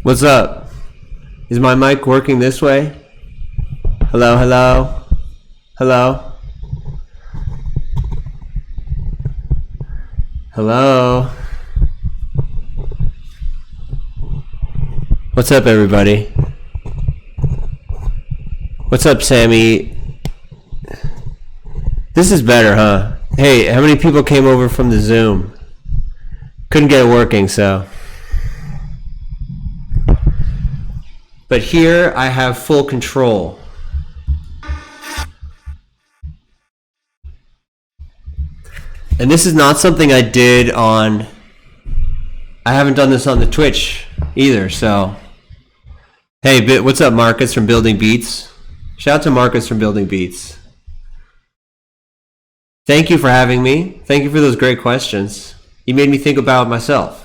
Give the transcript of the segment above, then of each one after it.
What's up? Is my mic working this way? Hello, hello, hello, hello. What's up, everybody? What's up, Sammy? This is better, huh? Hey, how many people came over from the Zoom? Couldn't get it working, so. But here I have full control. And this is not something I did on, I haven't done this on the Twitch either, so. Hey, what's up, Marcus from Building Beats? Shout out to Marcus from Building Beats. Thank you for having me. Thank you for those great questions. You made me think about myself.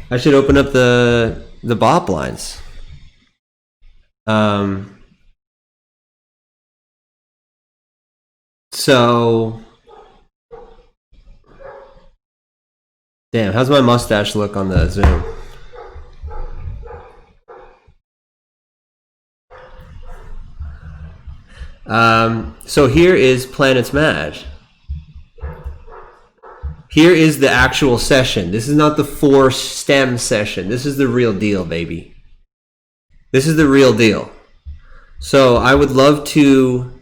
I should open up the bop lines. So, damn, how's my mustache look on the Zoom? So here is Planets Mad. Here is the actual session. This is not the 4-stem session. This is the real deal, baby. This is the real deal. So I would love to...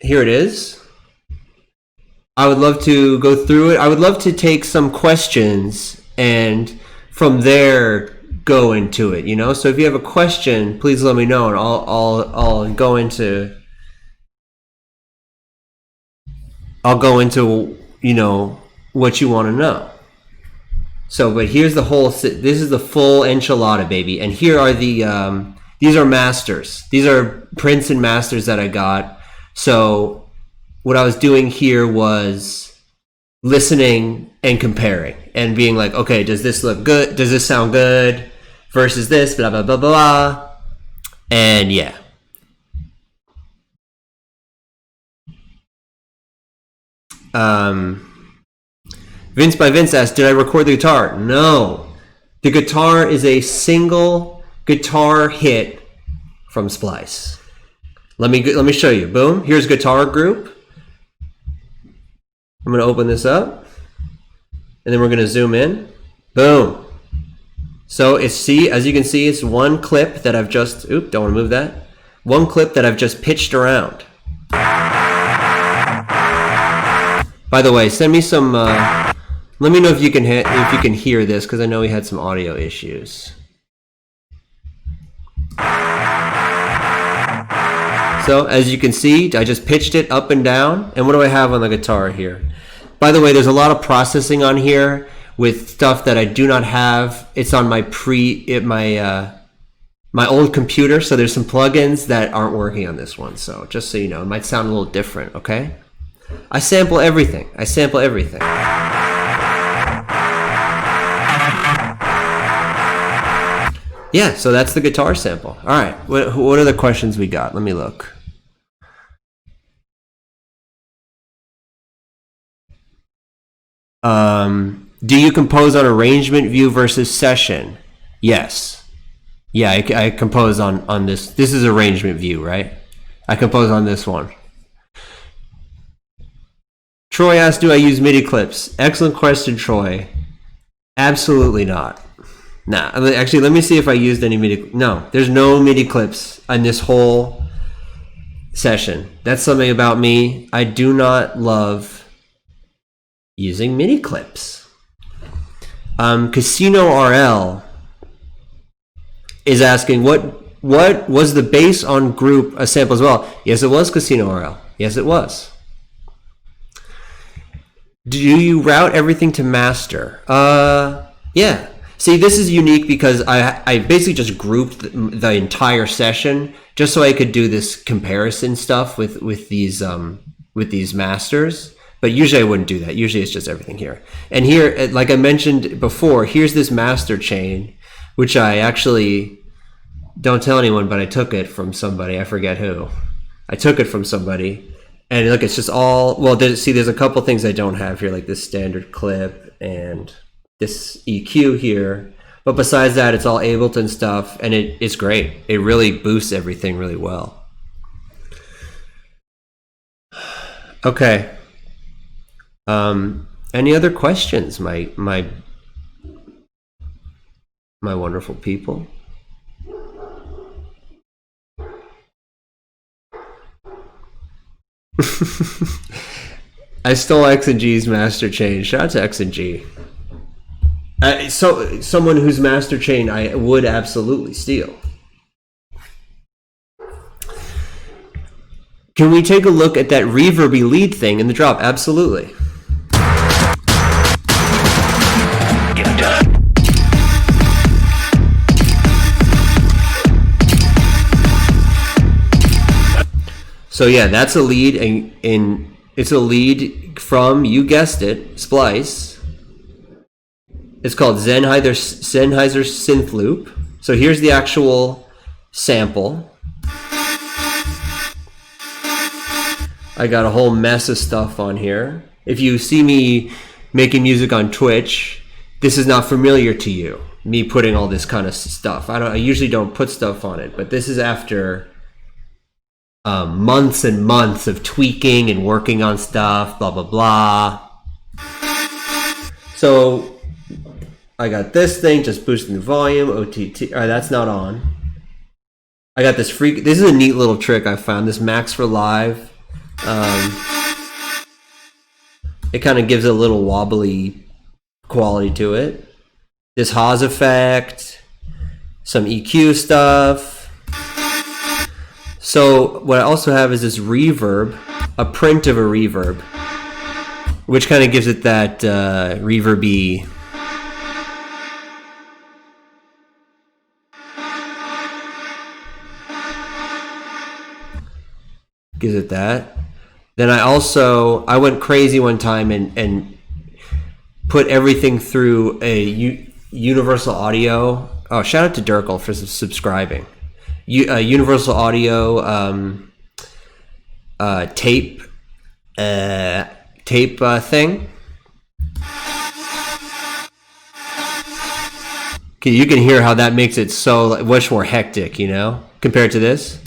Here it is. I would love to go through it. I would love to take some questions and from there go into it, you know? So if you have a question, please let me know and I'll go into... you know, what you want to know. So, but here's the whole, this is the full enchilada, baby. And here are the, these are masters. These are prints and masters that I got. So what I was doing here was listening and comparing and being like, okay, does this look good? Does this sound good? Versus this, blah, blah, blah, blah. And yeah. Vince by Vince asked, did I record the guitar? No. The guitar is a single guitar hit from Splice. Let me show you. Boom. Here's guitar group. I'm going to open this up. And then we're going to zoom in. Boom. So it's, as you can see, it's one clip that I've just, don't want to move that. One clip that I've just pitched around. By the way, send me some. Let me know if you can hear this because I know we had some audio issues. So as you can see, I just pitched it up and down. And what do I have on the guitar here? By the way, there's a lot of processing on here with stuff that I do not have. It's on my my old computer. So there's some plugins that aren't working on this one. So just so you know, it might sound a little different. Okay. I sample everything. Yeah, so that's the guitar sample. All right, what are the questions we got? Let me look. Do you compose on arrangement view versus session? Yes. Yeah, I compose on this. This is arrangement view, right? I compose on this one. Troy asked, do I use MIDI clips? Excellent question, Troy. Absolutely not. Nah, actually, let me see if I used any MIDI. No, there's no MIDI clips on this whole session. That's something about me. I do not love using MIDI clips. Casino RL is asking, what was the bass on group a sample as well? Yes, it was Casino RL. Yes, it was. Do you route everything to master? Yeah. See, this is unique because I basically just grouped the entire session just so I could do this comparison stuff with these masters. But usually I wouldn't do that. Usually it's just everything here. And here, like I mentioned before, here's this master chain, which I actually don't tell anyone, but I took it from somebody. I forget who. I took it from somebody. And look, it's just all, well, there's a couple things I don't have here, like this standard clip and this EQ here. But besides that, it's all Ableton stuff, and it's great. It really boosts everything really well. Okay. Any other questions, my wonderful people? I stole X and G's master chain. Shout out to X and G. So someone whose master chain I would absolutely steal. Can we take a look at that reverby lead thing in the drop? Absolutely. So yeah, that's a lead, and it's a lead from, you guessed it, Splice. It's called Sennheiser Synth Loop. So here's the actual sample. I got a whole mess of stuff on here. If you see me making music on Twitch, this is not familiar to you, me putting all this kind of stuff. I usually don't put stuff on it, but this is after months and months of tweaking and working on stuff, blah, blah, blah. So I got this thing, just boosting the volume, OTT. All right, that's not on. I got this freak. This is a neat little trick I found. This Max for Live. It kind of gives a little wobbly quality to it. This Haas effect, some EQ stuff. So what I also have is this reverb, a print of a reverb, which kind of gives it that reverby. Gives it that. Then I went crazy one time and put everything through a Universal Audio. Oh, shout out to Dirkle for subscribing. Universal Audio tape thing. Okay, you can hear how that makes it so much more hectic, you know, compared to this.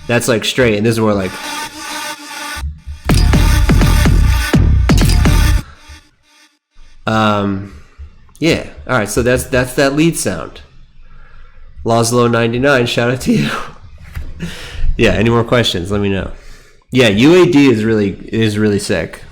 That's like straight, and this is more like. Yeah. All right. So that's that lead sound. Laszlo99, shout out to you. Yeah. Any more questions? Let me know. Yeah. UAD is really sick.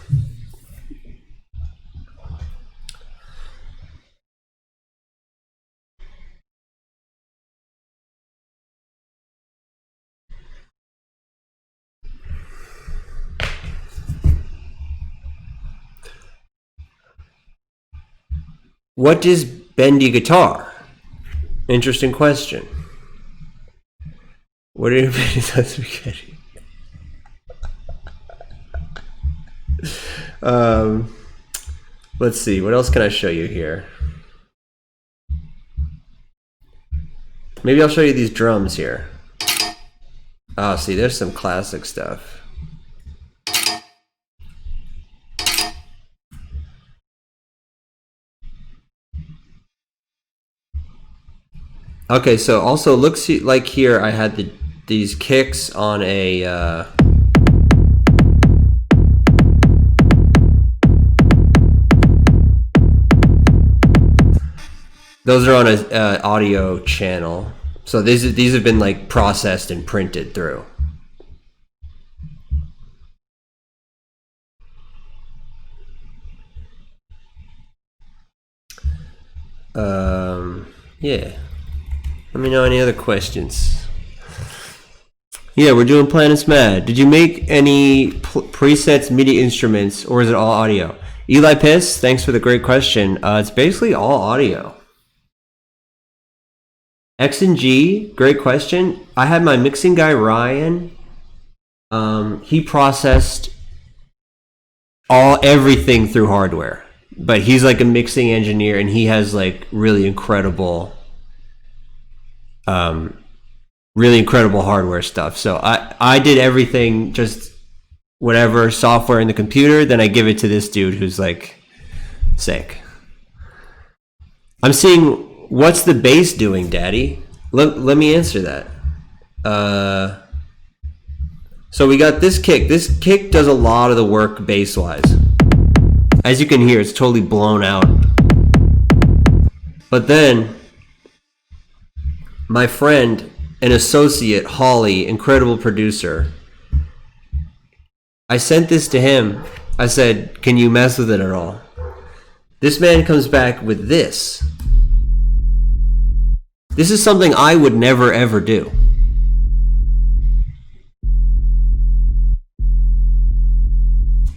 What is bendy guitar? Interesting question. What are you spaghetti? Let's see. What else can I show you here? Maybe I'll show you these drums here. Oh, see, there's some classic stuff. Okay, so also looks like here I had these kicks on a those are on a audio channel. So these have been like processed and printed through. Yeah. Let me know any other questions. Yeah, we're doing Planets Mad. Did you make any presets, MIDI instruments, or is it all audio? Eli Piss, thanks for the great question. It's basically all audio. X and G, great question. I had my mixing guy, Ryan. He processed everything through hardware. But he's like a mixing engineer, and he has like really incredible hardware stuff. So I did everything, just whatever software in the computer, then I give it to this dude who's like sake. I'm seeing what's the bass doing, Daddy? Let me answer that. So we got this kick. This kick does a lot of the work bass-wise. As you can hear, it's totally blown out. But then, my friend, an associate, Holly, incredible producer, I sent this to him. I said, can you mess with it at all? This man comes back with this. This is something I would never ever do.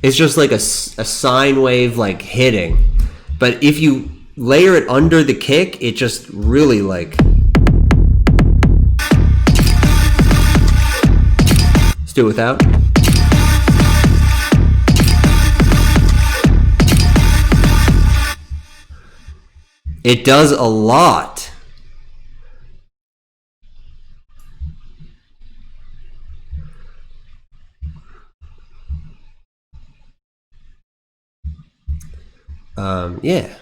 It's just like a sine wave like hitting. But if you layer it under the kick, it just really like... Let's do it without. It does a lot. Yeah.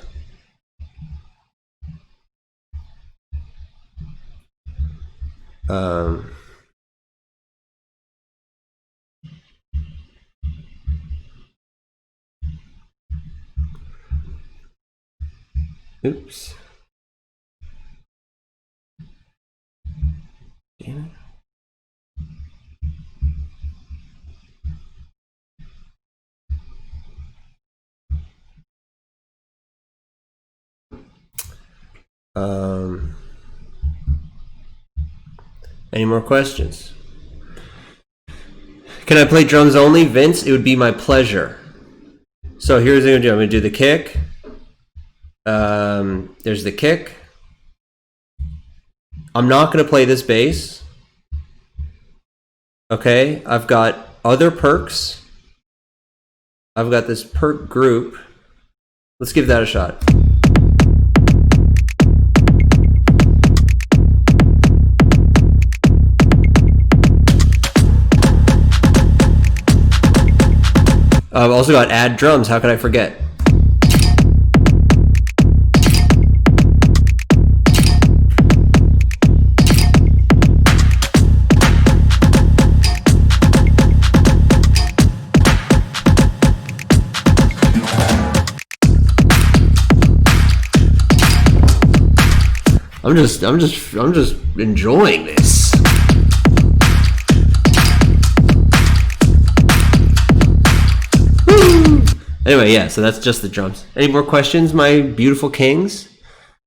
Oops. Damn it. Any more questions? Can I play drums only? Vince, it would be my pleasure. So here's what I'm going to do. I'm going to do the kick. There's the kick. I'm not going to play this bass. Okay, I've got other perks. I've got this perk group. Let's give that a shot. I've also got add drums. How could I forget? I'm just enjoying this. Woo! Anyway, yeah, so that's just the drums. Any more questions, my beautiful kings?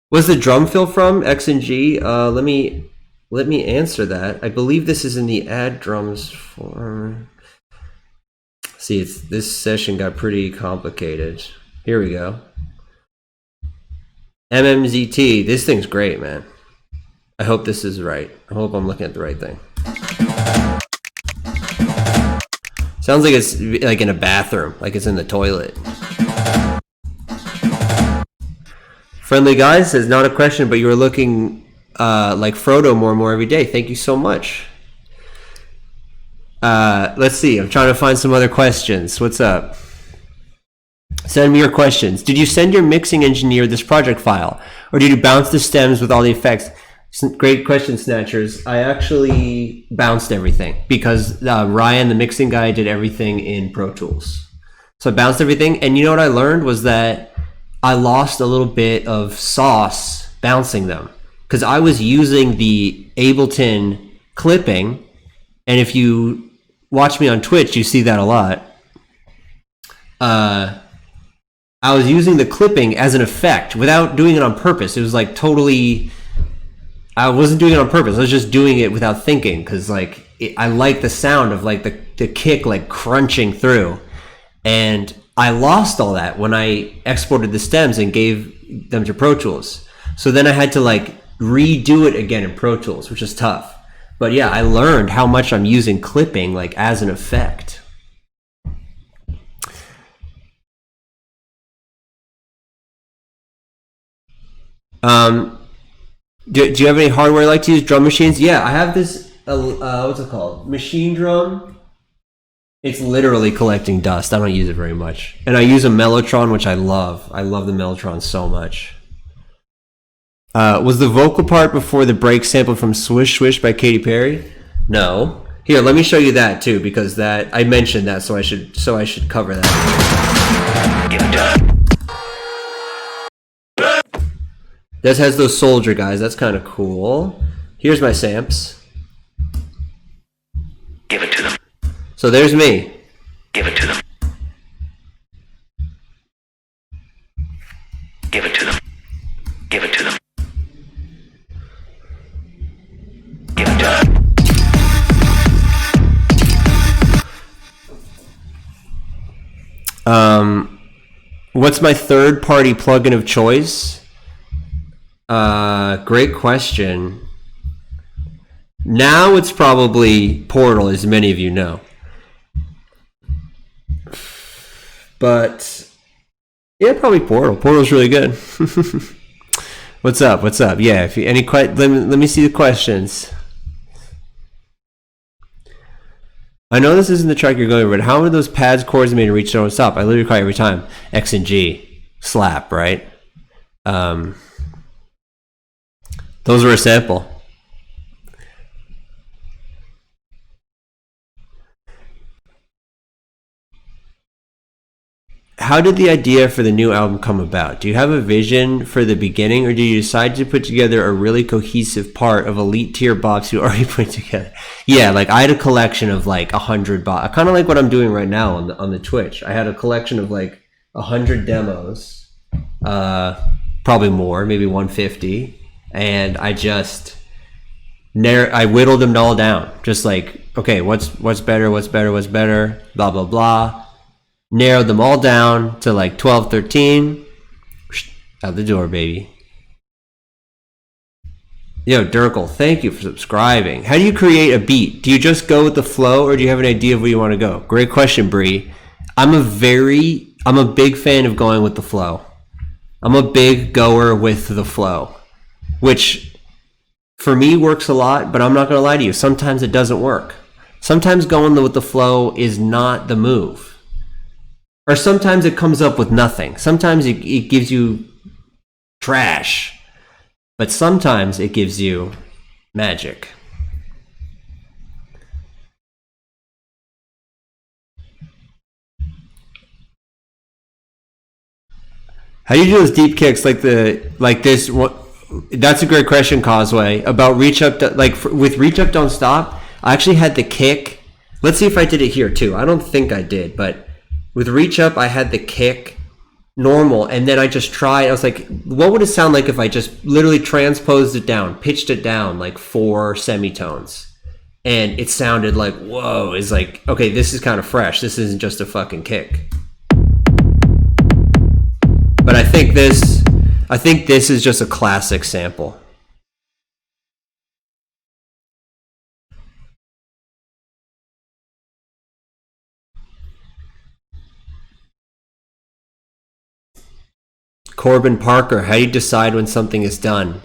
What's the drum fill from? X and G. Let me answer that. I believe this is in the add drums form. See, this session got pretty complicated. Here we go. MMZT. This thing's great, man. I hope this is right. I hope I'm looking at the right thing. Sounds like it's like in a bathroom, like it's in the toilet. Friendly Guys says, not a question, but you were looking like Frodo more and more every day. Thank you so much. Let's see. I'm trying to find some other questions. What's up? Send me your questions. Did you send your mixing engineer this project file, or did you bounce the stems with all the effects? Great question, Snatchers. I actually bounced everything because Ryan, the mixing guy, did everything in Pro Tools. So I bounced everything, and you know what I learned was that I lost a little bit of sauce bouncing them because I was using the Ableton clipping, and if you watch me on Twitch, you see that a lot. I was using the clipping as an effect without doing it on purpose. It was like totally, I wasn't doing it on purpose. I was just doing it without thinking because like I like the sound of like the kick like crunching through. And I lost all that when I exported the stems and gave them to Pro Tools. So then I had to like redo it again in Pro Tools, which is tough. But yeah, I learned how much I'm using clipping like as an effect. Do you have any hardware you like to use? Drum machines? Yeah, I have this, what's it called? Machine drum. It's literally collecting dust. I don't use it very much. And I use a Mellotron, which I love. I love the Mellotron so much. Was the vocal part before the break sample from Swish Swish by Katy Perry? No. Here, let me show you that too, because that I mentioned that, so I should cover that. This has those soldier guys. That's kind of cool. Here's my samps. Give it to them. So there's me. Give it to them. Give it to them. Give it to them. Give it to them. What's my third-party plugin of choice? Great question. Now it's probably Portal, as many of you know. But yeah, probably Portal. Portal's really good. What's up? What's up? Yeah, if you, let me see the questions. I know this isn't the track you're going over, but how are those pads chords made to reach zero and stop? I literally cry every time. X and G. Slap, right? Those were a sample. How did the idea for the new album come about? Do you have a vision for the beginning, or do you decide to put together a really cohesive part of elite tier bops you already put together? Yeah, like I had a collection of like 100 bops. Kind of like what I'm doing right now on the Twitch. I had a collection of like 100 demos, probably more, maybe 150, and I just I whittled them all down. Just like, okay, what's better, blah blah blah. Narrowed them all down to like 12, 13. Out the door, baby. Yo, Dirkle, thank you for subscribing. How do you create a beat? Do you just go with the flow, or do you have an idea of where you want to go? Great question, Bree. I'm a big fan of going with the flow. I'm a big goer with the flow, which for me works a lot, but I'm not going to lie to you. Sometimes it doesn't work. Sometimes going with the flow is not the move. Or sometimes it comes up with nothing. Sometimes it gives you trash. But sometimes it gives you magic. How do you do those deep kicks like this? That's a great question, Causeway. About reach up, with reach up, don't stop. I actually had the kick. Let's see if I did it here too. I don't think I did, but with reach up, I had the kick normal, and then I just tried. I was like, what would it sound like if I just literally transposed it down, pitched it down like 4 semitones, and it sounded like, whoa, it's like, okay, this is kind of fresh. This isn't just a fucking kick. But I think this is just a classic sample. Corbin Parker, how do you decide when something is done?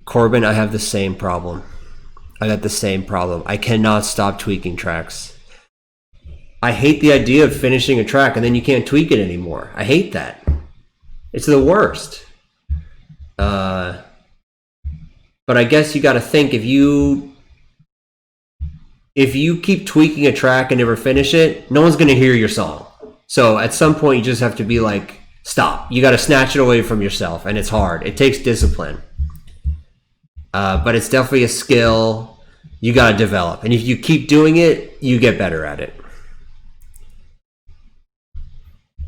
Corbin, I have the same problem. I got the same problem. I cannot stop tweaking tracks. I hate the idea of finishing a track and then you can't tweak it anymore. I hate that. It's the worst. But I guess you got to think, if you keep tweaking a track and never finish it, no one's going to hear your song. So at some point you just have to be like, stop. You got to snatch it away from yourself, and it's hard. It takes discipline. But it's definitely a skill you got to develop. And if you keep doing it, you get better at it.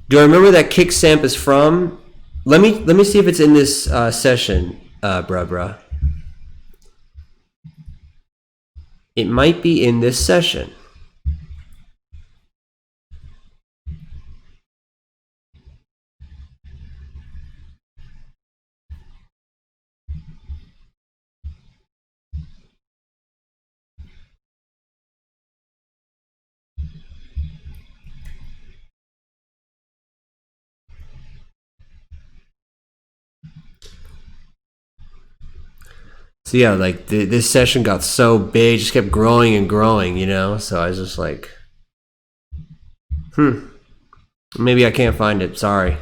Do I remember that kick samp is from? Let me see if it's in this session, bruh. It might be in this session. So yeah, like this session got so big, just kept growing and growing, you know? So I was just like, Maybe I can't find it. Sorry.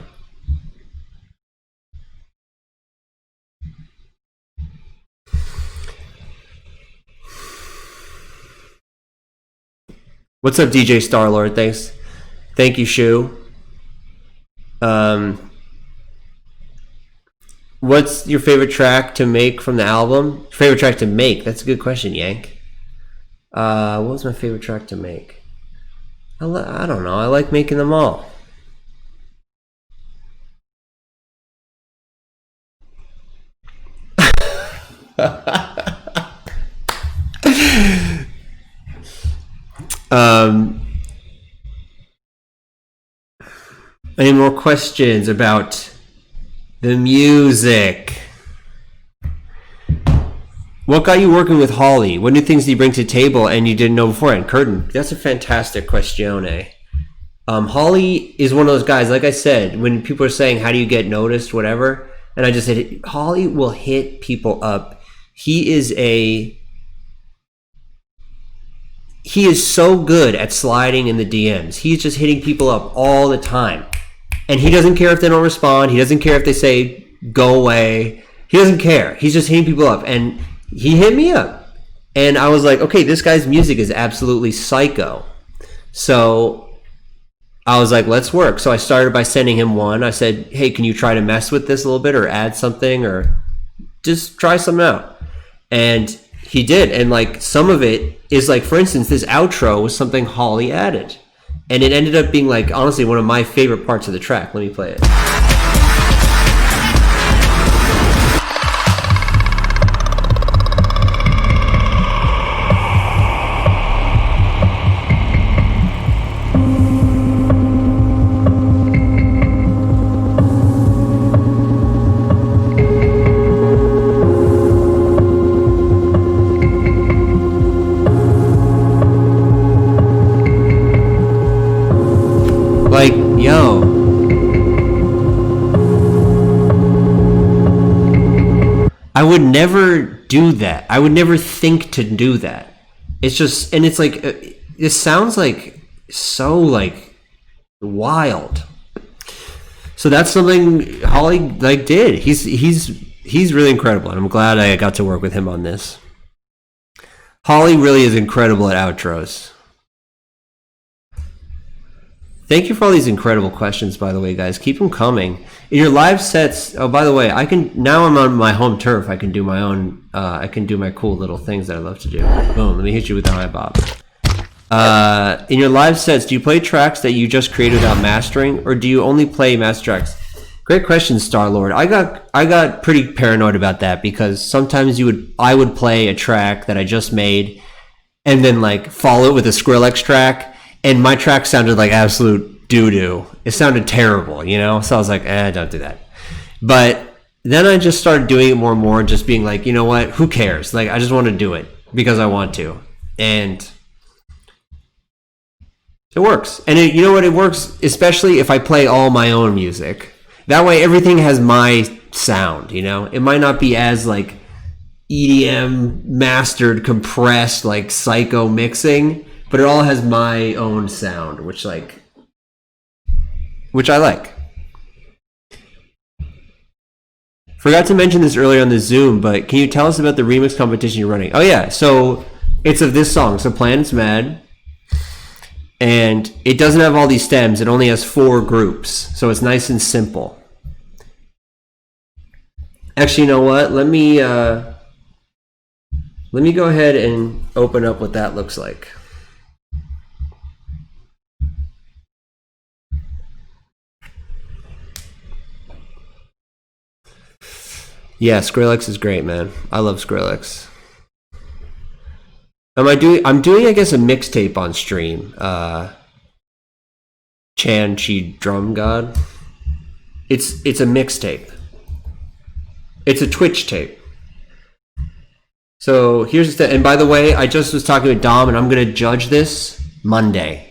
What's up, DJ Starlord? Thanks. Thank you, Shu. What's your favorite track to make from the album? Favorite track to make? That's a good question, Yank. What was my favorite track to make? I don't know. I like making them all. Any more questions about the music? What got you working with Holly? What new things did you bring to the table and you didn't know beforehand? Curtin, that's a fantastic question. Holly is one of those guys, like I said, when people are saying, how do you get noticed, whatever, and I just said, Holly will hit people up. He is so good at sliding in the DMs. He's just hitting people up all the time. And he doesn't care if they don't respond. He doesn't care if they say, go away. He doesn't care. He's just hitting people up. And he hit me up. And I was like, okay, this guy's music is absolutely psycho. So I was like, let's work. So I started by sending him one. I said, hey, can you try to mess with this a little bit or add something or just try something out? And he did. And like some of it is like, for instance, this outro was something Holly added. And it ended up being like, honestly, one of my favorite parts of the track. Let me play it. Like, yo. I would never do that. I would never think to do that. It's just, and it's like, it sounds like so like wild. So that's something Holly like did. He's really incredible, and I'm glad I got to work with him on this. Holly really is incredible at outros. Thank you for all these incredible questions, by the way, guys. Keep them coming. In your live sets, oh, by the way, now I'm on my home turf. I can do my own, I can do my cool little things that I love to do. Boom, let me hit you with the high bob. In your live sets, do you play tracks that you just created without mastering, or do you only play master tracks? Great question, Starlord. I got pretty paranoid about that because sometimes I would play a track that I just made and then like follow it with a Skrillex track. And my track sounded like absolute doo-doo. It sounded terrible, you know? So I was like, don't do that. But then I just started doing it more and more and just being like, you know what? Who cares? Like, I just want to do it because I want to. And it works. And you know what? It works especially if I play all my own music. That way everything has my sound, you know? It might not be as like EDM mastered, compressed, like psycho mixing, but it all has my own sound, which I like. Forgot to mention this earlier on the Zoom, but can you tell us about the remix competition you're running? Oh yeah, so it's of this song, so Planet's Mad, and it doesn't have all these stems. It only has 4 groups, so it's nice and simple. Actually, you know what? Let me go ahead and open up what that looks like. Yeah, Skrillex is great, man. I love Skrillex. I'm doing I guess a mixtape on stream. Chan Chi Drum God. It's a mixtape. It's a Twitch tape. So here's the, and by the way, I just was talking with Dom and I'm gonna judge this Monday.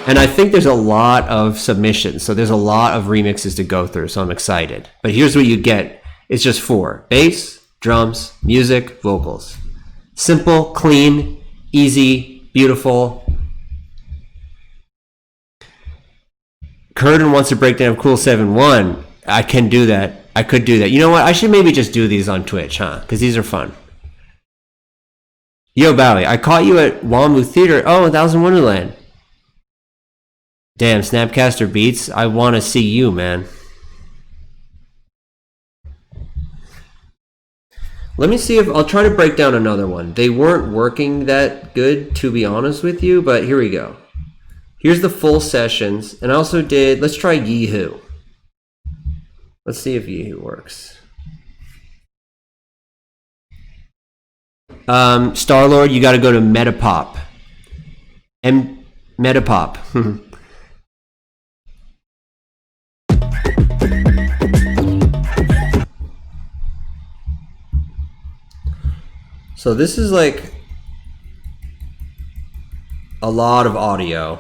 And I think there's a lot of submissions, so there's a lot of remixes to go through, so I'm excited. But here's what you get. It's just 4. Bass, drums, music, vocals. Simple, clean, easy, beautiful. Curtin wants a breakdown of Cool 7-1. I can do that. I could do that. You know what? I should maybe just do these on Twitch, huh? Because these are fun. Yo, Bowie, I caught you at Wambu Theater. Oh, 1000 Wonderland. Damn, Snapcaster Beats. I want to see you, man. Let me see if I'll try to break down another one. They weren't working that good, to be honest with you, but here we go. Here's the full sessions, and I also did, let's try Yeehoo. Let's see if Yeehoo works. Star-Lord, you got to go to Metapop. Metapop. So this is like a lot of audio,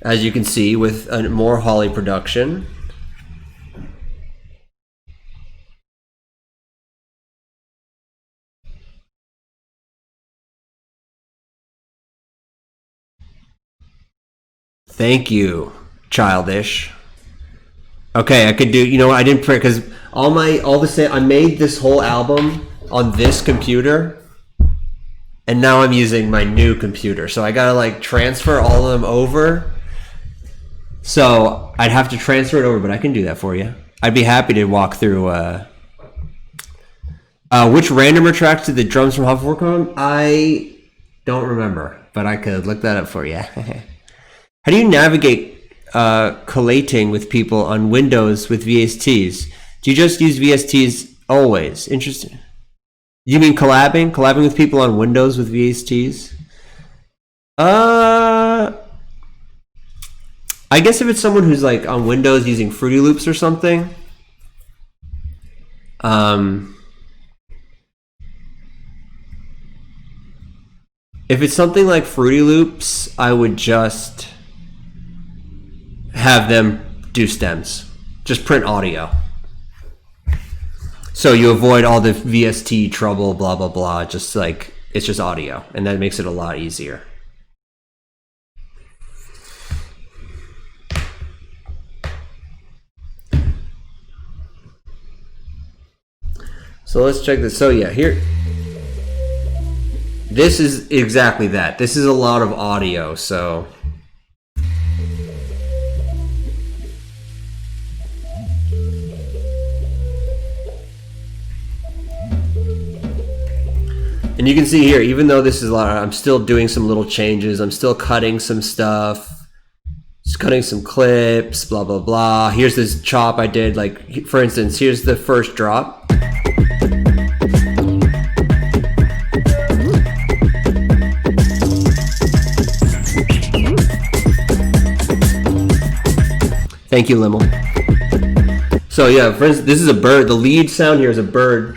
as you can see, with a more Holly production. Thank you, Childish. Okay, I could do, you know what, I didn't print, because I made this whole album on this computer, and now I'm using my new computer, so I gotta like transfer all of them over. So I'd have to transfer it over, but I can do that for you. I'd be happy to walk through which randomer tracks did the drums from Huff work on? I don't remember, but I could look that up for you. How do you navigate collating with people on Windows with VSTs? Do you just use VSTs always? Interesting. You mean collabing with people on Windows with VSTs? I guess if it's someone who's like on Windows using Fruity Loops or something. If it's something like Fruity Loops, I would just have them do stems. Just print audio. So you avoid all the VST trouble, blah, blah, blah. Just like, it's just audio. And that makes it a lot easier. So let's check this. So yeah, here. This is exactly that. This is a lot of audio, so. And you can see here, even though this is a lot, I'm still doing some little changes. I'm still cutting some stuff, just cutting some clips, blah, blah, blah. Here's this chop I did, like, for instance, here's the first drop. Thank you, Limmel. So yeah, for instance, this is a bird. The lead sound here is a bird.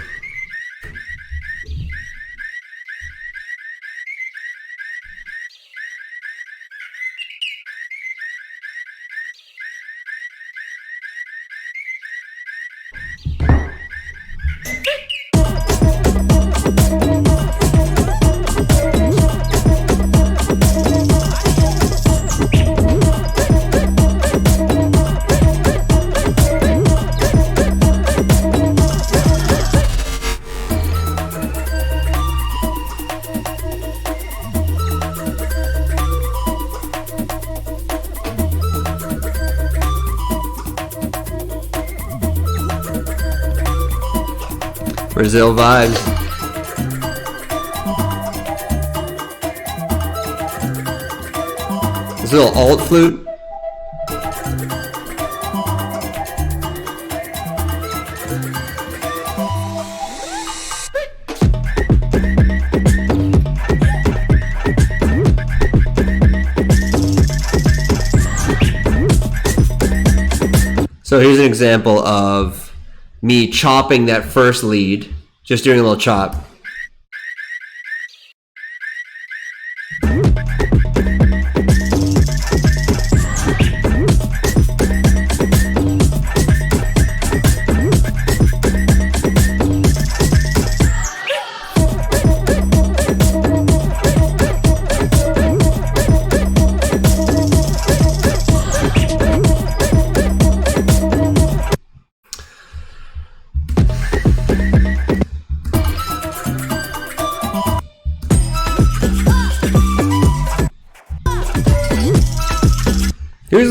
Brazil vibes. This little alt flute. So here's an example of me chopping that first lead, just doing a little chop.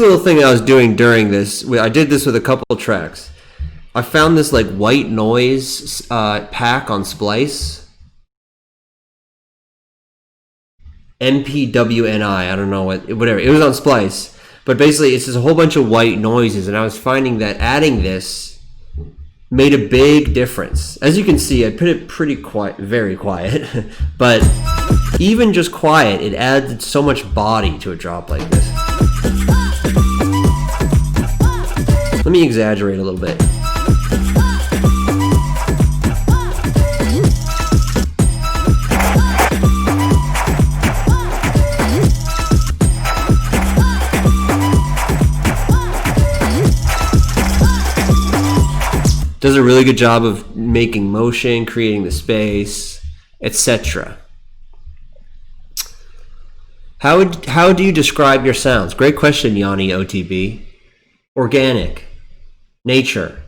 a little thing I was doing during this. I did this with a couple tracks. I found this like white noise pack on Splice. MPWNI, I don't know whatever. It was on Splice. But basically it's just a whole bunch of white noises, and I was finding that adding this made a big difference. As you can see, I put it pretty quiet, very quiet, but even just quiet, it adds so much body to a drop like this. Let me exaggerate a little bit. Does a really good job of making motion, creating the space, etc. How do you describe your sounds? Great question, Yanni OTB. Organic. Nature.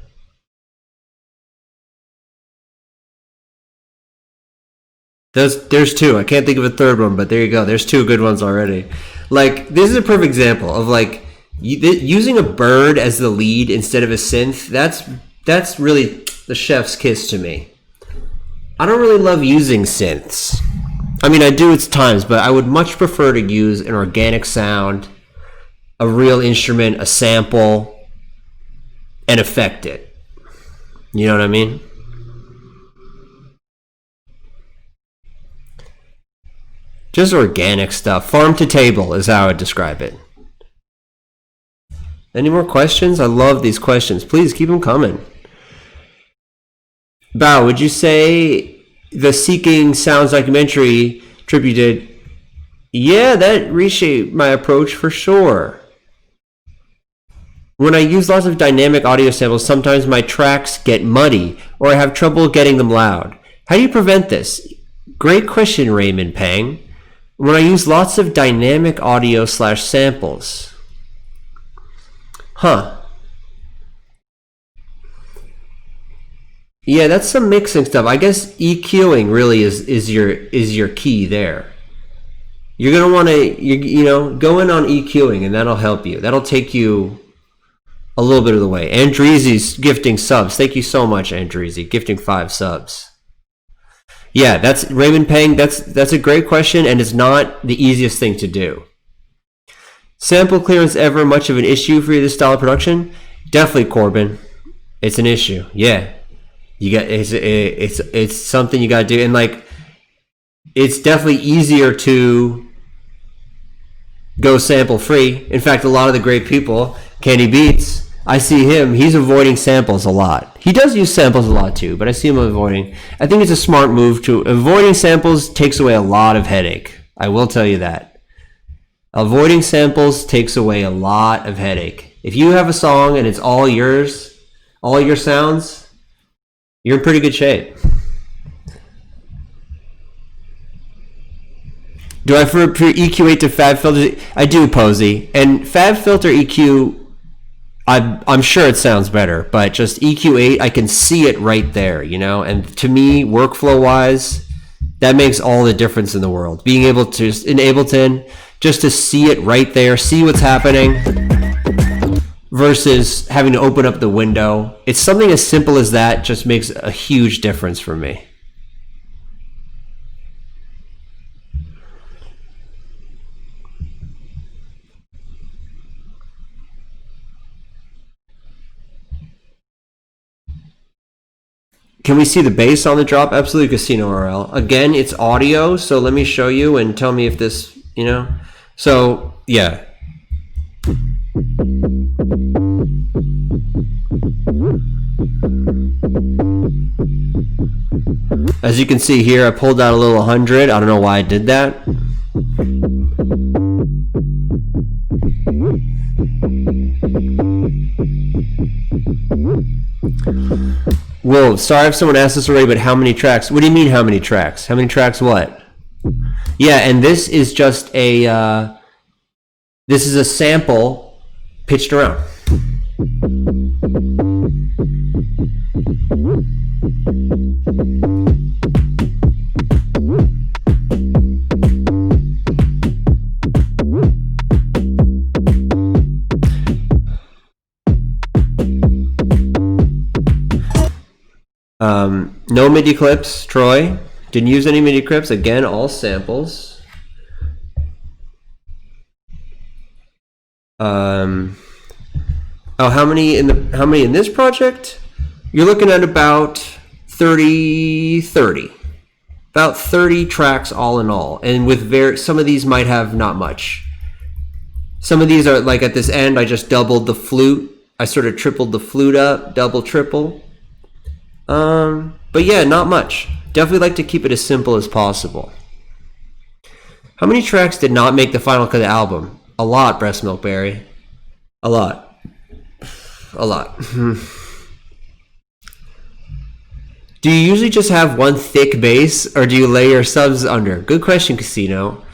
There's two. I can't think of a third one, but there you go. There's two good ones already. Like, this is a perfect example of like using a bird as the lead instead of a synth. That's really the chef's kiss to me. I don't really love using synths. I mean, I do at times, but I would much prefer to use an organic sound, a real instrument, a sample, and affect it. You know what I mean? Just organic stuff. Farm to table is how I would describe it. Any more questions? I love these questions. Please keep them coming. Bao, would you say the Seeking Sounds documentary tribute did? Yeah, that reshaped my approach for sure. When I use lots of dynamic audio samples, sometimes my tracks get muddy or I have trouble getting them loud. How do you prevent this? Great question, Raymond Pang. When I use lots of dynamic audio / samples. Huh. Yeah, that's some mixing stuff. I guess EQing really is your key there. You're gonna want to you know go in on EQing, and that'll help you. That'll take you a little bit of the way. Andreezy's gifting subs. Thank you so much, Andreezy, gifting 5 subs. Yeah, that's Raymond Pang. That's a great question, and it's not the easiest thing to do. Sample clearance ever much of an issue for you, this style of production? Definitely, Corbin. It's an issue. Yeah. You got it's something you got to do, and like it's definitely easier to go sample free. In fact, a lot of the great people, Candy Beats, I see him, he's avoiding samples a lot. He does use samples a lot too, but I see him avoiding. I think it's a smart move. To avoiding samples takes away a lot of headache. I will tell you that. Avoiding samples takes away a lot of headache. If you have a song and it's all yours, all your sounds, you're in pretty good shape. Do I prefer EQ8 to Fab Filter? I do, Posey. And Fab Filter EQ, I'm sure it sounds better, but just EQ8, I can see it right there, you know? And to me, workflow-wise, that makes all the difference in the world. Being able to, in Ableton, just to see it right there, see what's happening, versus having to open up the window. It's something as simple as that just makes a huge difference for me. Can we see the bass on the drop? Absolutely, Casino RL. Again, it's audio, so let me show you and tell me if this, you know. So, yeah. As you can see here, I pulled out a little 100. I don't know why I did that. Whoa, sorry if someone asked this already, but how many tracks? What do you mean how many tracks? How many tracks what? Yeah, and this is just a, this is a sample pitched around. No MIDI clips, Troy. Didn't use any MIDI clips. Again, all samples. Oh, how many in this project? You're looking at about 30. About 30 tracks all in all. And with some of these might have not much. Some of these are like at this end, I just doubled the flute. I sort of tripled the flute up, double, triple. But yeah, not much. Definitely like to keep it as simple as possible. How many tracks did not make the final cut of the album? A lot, Breast Milk Berry. A lot. Do you usually just have one thick bass, or do you layer subs under? Good question, Casino.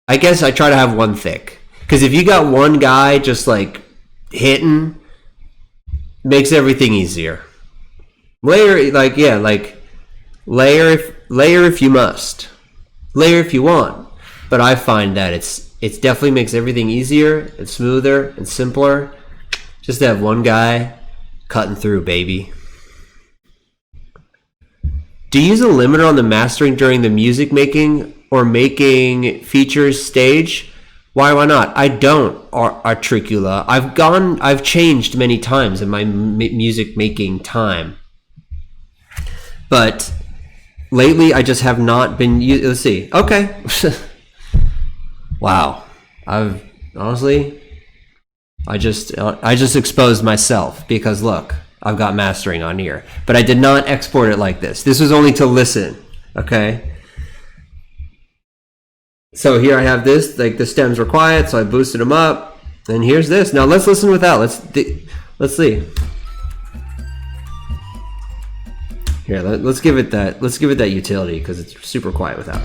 I guess I try to have one thick. Because if you got one guy just like hitting, makes everything easier. Layer if you must. Layer if you want. But I find that it definitely makes everything easier and smoother and simpler. Just to have one guy cutting through, baby. Do you use a limiter on the mastering during the music making or making features stage? Why not? I don't, Artricula. I've changed many times in my music making time. But lately I just have not been, let's see. Okay. Wow. I just exposed myself because look, I've got mastering on here, but I did not export it like this. This was only to listen. Okay. So here I have this, like the stems were quiet, so I boosted them up. And here's this. Now let's listen without. Let's see. Here, let's give it that. Let's give it that utility because it's super quiet without.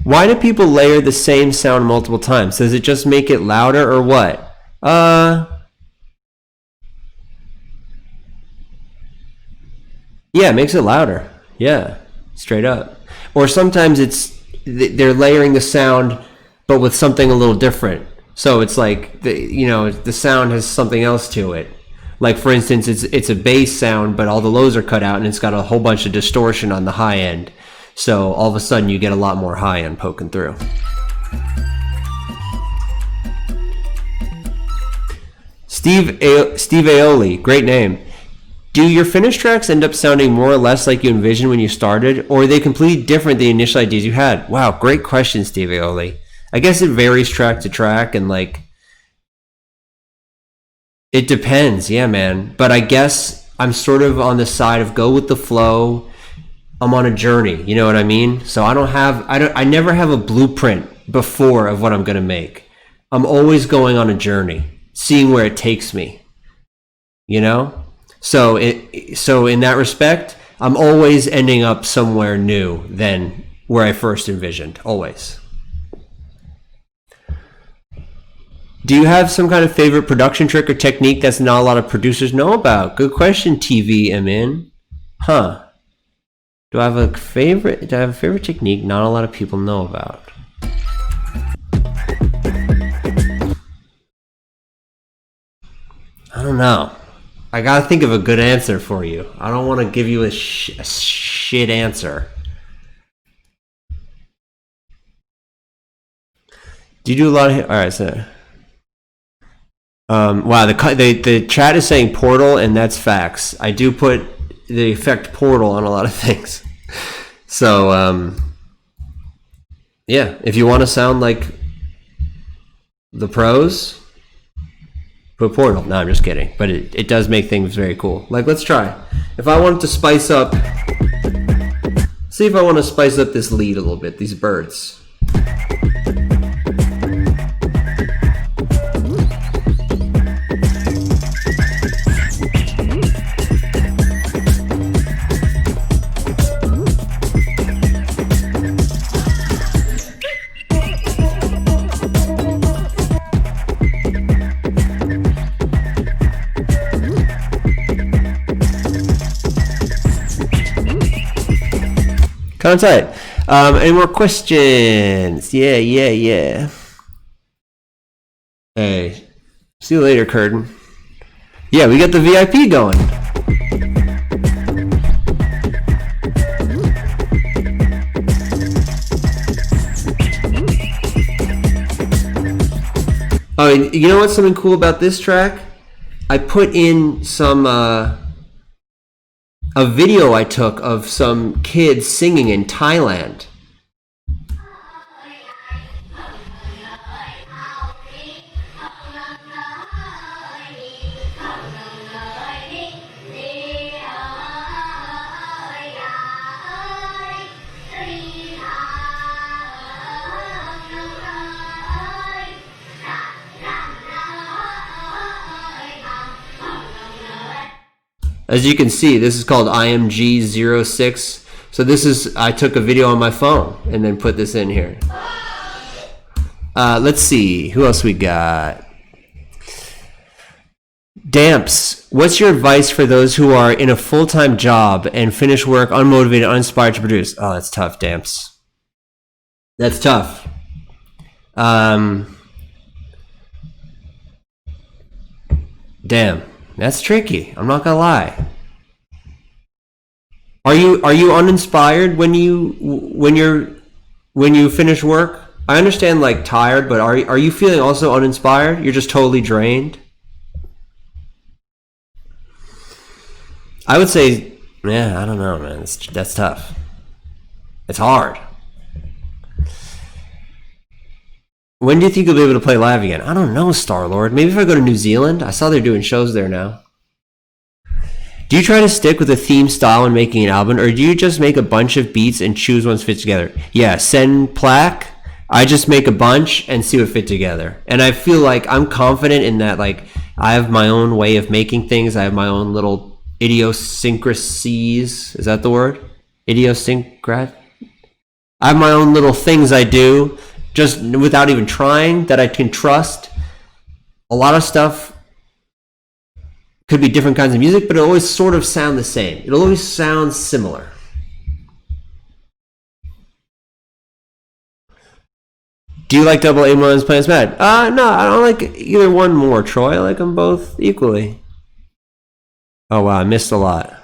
Why do people layer the same sound multiple times? Does it just make it louder or what? Yeah, it makes it louder. Yeah, straight up. Or sometimes they're layering the sound, but with something a little different. So it's like the sound has something else to it. Like for instance, it's a bass sound, but all the lows are cut out, and it's got a whole bunch of distortion on the high end. So all of a sudden, you get a lot more high end poking through. Steve Aoli, great name. Do your finished tracks end up sounding more or less like you envisioned when you started, or are they completely different than the initial ideas you had? Wow, great question, Steve Aoli. I guess it varies track to track, and like, it depends, yeah, man. But I guess I'm sort of on the side of go with the flow. I'm on a journey, you know what I mean? So I never have a blueprint before of what I'm gonna make. I'm always going on a journey, seeing where it takes me, you know? So in that respect, I'm always ending up somewhere new than where I first envisioned, always. Do you have some kind of favorite production trick or technique that's not a lot of producers know about? Good question, TVMN. Huh. Do I have a favorite technique not a lot of people know about? I don't know. I gotta think of a good answer for you. I don't want to give you a shit answer. Do you do a lot of... Alright, so... wow, the chat is saying Portal, and that's facts. I do put the effect Portal on a lot of things. So, yeah, if you want to sound like the pros, put Portal. No, I'm just kidding. But it does make things very cool. Like, let's try. If I wanted to spice up... See if I want to spice up this lead a little bit, these birds. Kind of tight. Any more questions? Yeah. Hey, see you later, Curtin. Yeah, we got the VIP going. Oh, and you know what's something cool about this track? I put in some a video I took of some kids singing in Thailand. As you can see, this is called IMG06. So this is, I took a video on my phone and then put this in here. Let's see, who else we got? Damps, what's your advice for those who are in a full-time job and finish work unmotivated, uninspired to produce? Oh, that's tough, Damps. That's tough. Damn. That's tricky. I'm not gonna lie. Are you uninspired when you finish work? I understand like tired, but are you feeling also uninspired? You're just totally drained. I would say, yeah, I don't know, man. That's tough. It's hard. When do you think you'll be able to play live again? I don't know, Star-Lord. Maybe if I go to New Zealand. I saw they're doing shows there now. Do you try to stick with a theme style when making an album, or do you just make a bunch of beats and choose ones fit together? Yeah, send plaque. I just make a bunch and see what fit together. And I feel like I'm confident in that. Like, I have my own way of making things. I have my own little idiosyncrasies. Is that the word? Idiosyncrat? I have my own little things I do, just without even trying, that I can trust. A lot of stuff could be different kinds of music, but it'll always sort of sound the same. It'll always sound similar. Do you like Double A One's Plans Mad? No, I don't like either one more, Troy. I like them both equally. Oh wow, I missed a lot.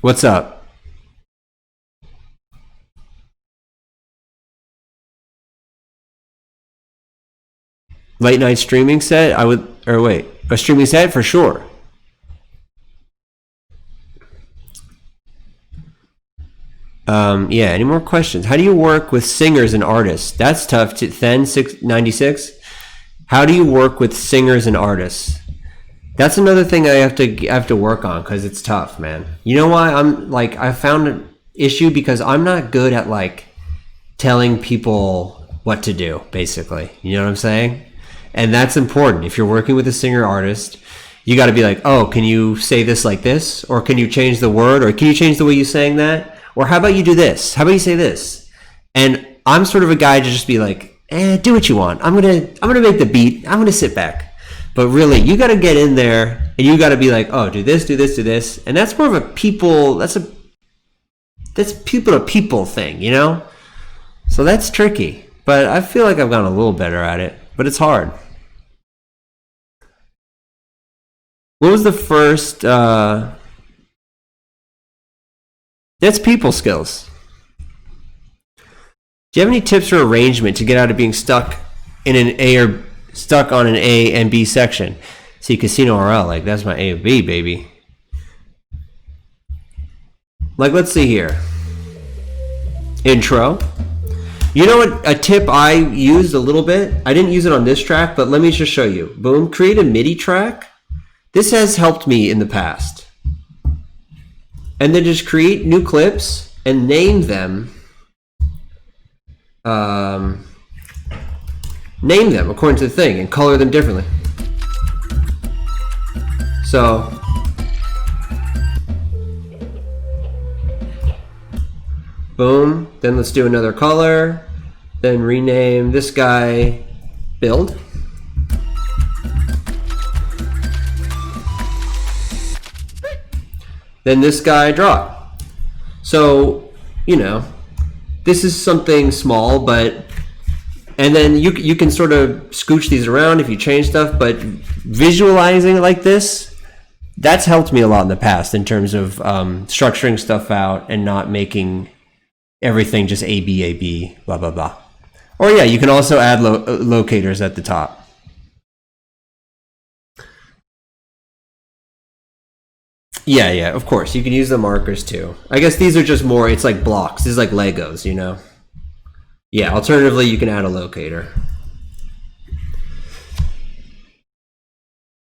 What's up? Late night streaming set? A streaming set for sure. Yeah, any more questions? How do you work with singers and artists? That's tough. Then96. How do you work with singers and artists? That's another thing I have to work on, because it's tough, man. You know why? I found an issue because I'm not good at like telling people what to do, basically. You know what I'm saying? And that's important. If you're working with a singer artist, you got to be like, oh, can you say this like this? Or can you change the word? Or can you change the way you sang that? Or how about you do this? How about you say this? And I'm sort of a guy to just be like, do what you want. I'm gonna make the beat. I'm gonna sit back. But really, you got to get in there and you got to be like, oh, do this, do this, do this. And that's more of a people, that's people to people thing, you know? So that's tricky. But I feel like I've gotten a little better at it. But it's hard. What was the first... That's people skills. Do you have any tips for arrangement to get out of being stuck in an A or stuck on an A and B section? See, Casino RL, like that's my A and B, baby. Like, let's see here. Intro. You know what? A tip I used a little bit. I didn't use it on this track, but let me just show you. Boom. Create a MIDI track. This has helped me in the past. And then just create new clips and name them. Name them according to the thing and color them differently. So, boom. Then let's do another color. Then rename this guy build. Then this guy drop. So, you know, this is something small, but, and then you can sort of scooch these around if you change stuff, but visualizing it like this, that's helped me a lot in the past in terms of structuring stuff out and not making everything just A, B, blah, blah, blah. Or yeah, you can also add locators at the top. Yeah, of course. You can use the markers too. I guess these are just more, it's like blocks. This is like Legos, you know? Yeah, alternatively, you can add a locator.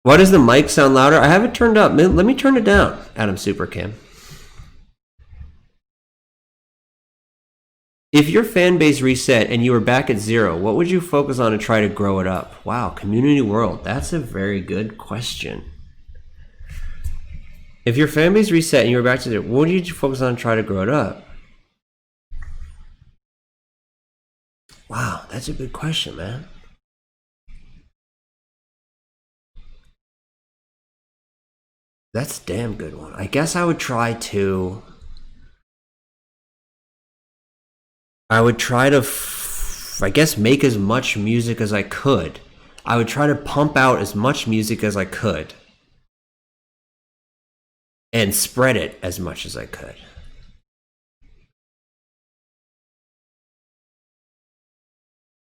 Why does the mic sound louder? I have it turned up. Let me turn it down, Adam Supercam. If your fan base reset and you were back at 0, what would you focus on to try to grow it up? Wow, community world. That's a very good question. If your fan base reset and you were back to 0, what would you focus on to try to grow it up? Wow, that's a good question, man. That's a damn good one. I guess I would try to... I guess, make as much music as I could. I would try to pump out as much music as I could. And spread it as much as I could.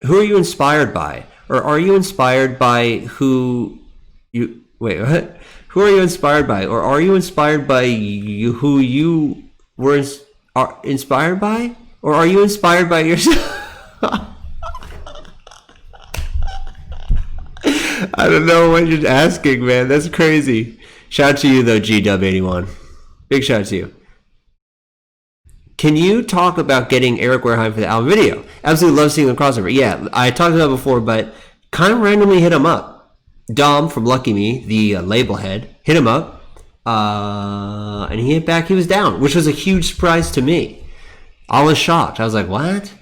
Who are you inspired by? Or are you inspired by who you... Wait, what? Who are you inspired by? Or are you inspired by who you were inspired by? Or are you inspired by yourself? I don't know what you're asking, man. That's crazy. Shout out to you, though, GW81. Big shout out to you. Can you talk about getting Eric Wareheim for the album video? Absolutely love seeing the crossover. Yeah, I talked about it before, but kind of randomly hit him up. Dom from Lucky Me, the label head, hit him up. And he hit back, he was down, which was a huge surprise to me. I was shocked. I was like, what?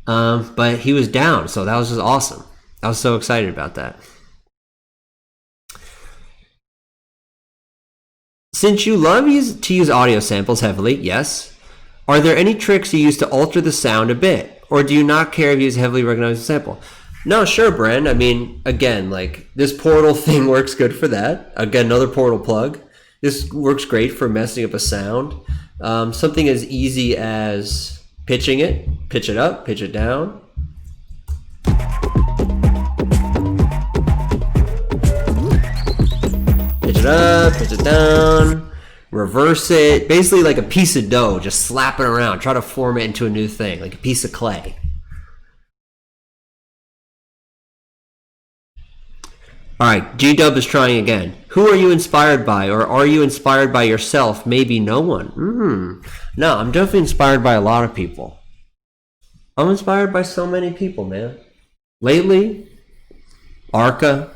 But he was down, so that was just awesome. I was so excited about that. Since you love to use audio samples heavily, yes, are there any tricks you use to alter the sound a bit? Or do you not care if you use heavily recognized sample? No, sure, Bren. I mean, again, like, this Portal thing works good for that. Again, another Portal plug. This works great for messing up a sound. Something as easy as pitching it, pitch it up, pitch it down. Pitch it up, pitch it down, reverse it. Basically like a piece of dough, just slap it around, try to form it into a new thing, like a piece of clay. All right, G-Dub is trying again. Who are you inspired by, or are you inspired by yourself? Maybe no one. No, I'm definitely inspired by a lot of people. I'm inspired by so many people, man. Lately, Arca.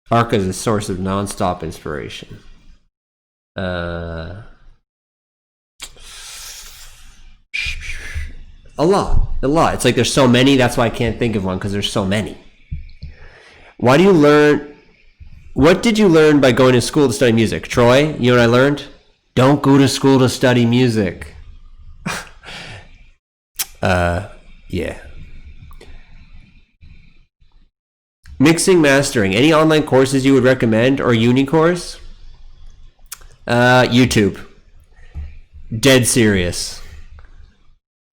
Arca is a source of nonstop inspiration. A lot. It's like there's so many, that's why I can't think of one, because there's so many. What did you learn by going to school to study music? Troy, you know what I learned? Don't go to school to study music. Yeah. Mixing, mastering. Any online courses you would recommend, or uni course? YouTube. Dead serious.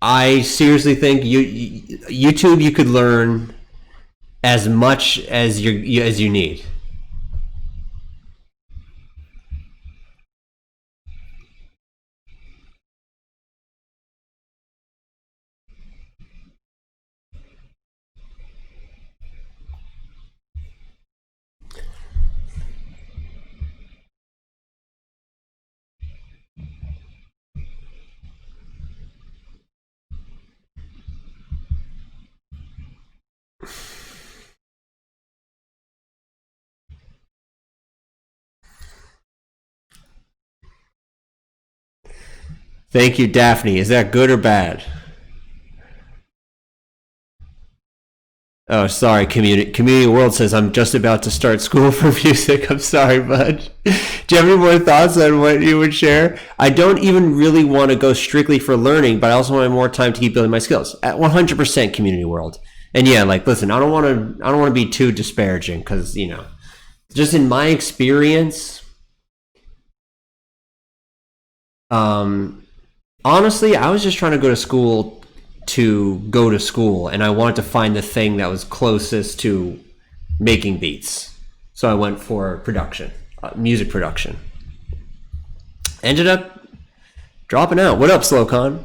I seriously think YouTube you could learn as much as you need. Thank you, Daphne. Is that good or bad? Oh, sorry, Community World says, I'm just about to start school for music. I'm sorry, bud. Do you have any more thoughts on what you would share? I don't even really want to go strictly for learning, but I also want more time to keep building my skills. At 100% Community World. And yeah, like, listen, I don't want to be too disparaging because, you know, just in my experience, honestly, I was just trying to go to school, and I wanted to find the thing that was closest to making beats. So I went for production, music production. Ended up dropping out. What up, Slowcon?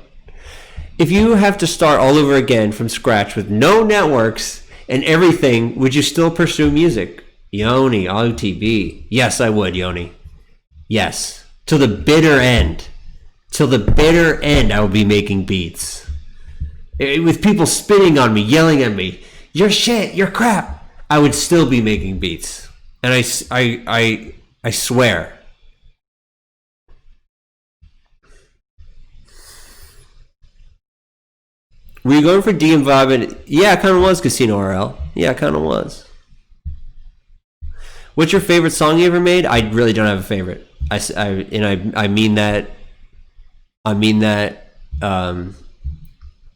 If you have to start all over again from scratch with no networks and everything, would you still pursue music? Yoni, OTB. Yes, I would, Yoni. Yes. Till the bitter end. Till the bitter end, I will be making beats. With people spitting on me, yelling at me, "You're shit, you're crap," I would still be making beats. And I swear. Were you going for D and Vibe? Yeah, it kind of was Casino RL. Yeah, it kind of was. What's your favorite song you ever made? I really don't have a favorite. I mean that. I mean that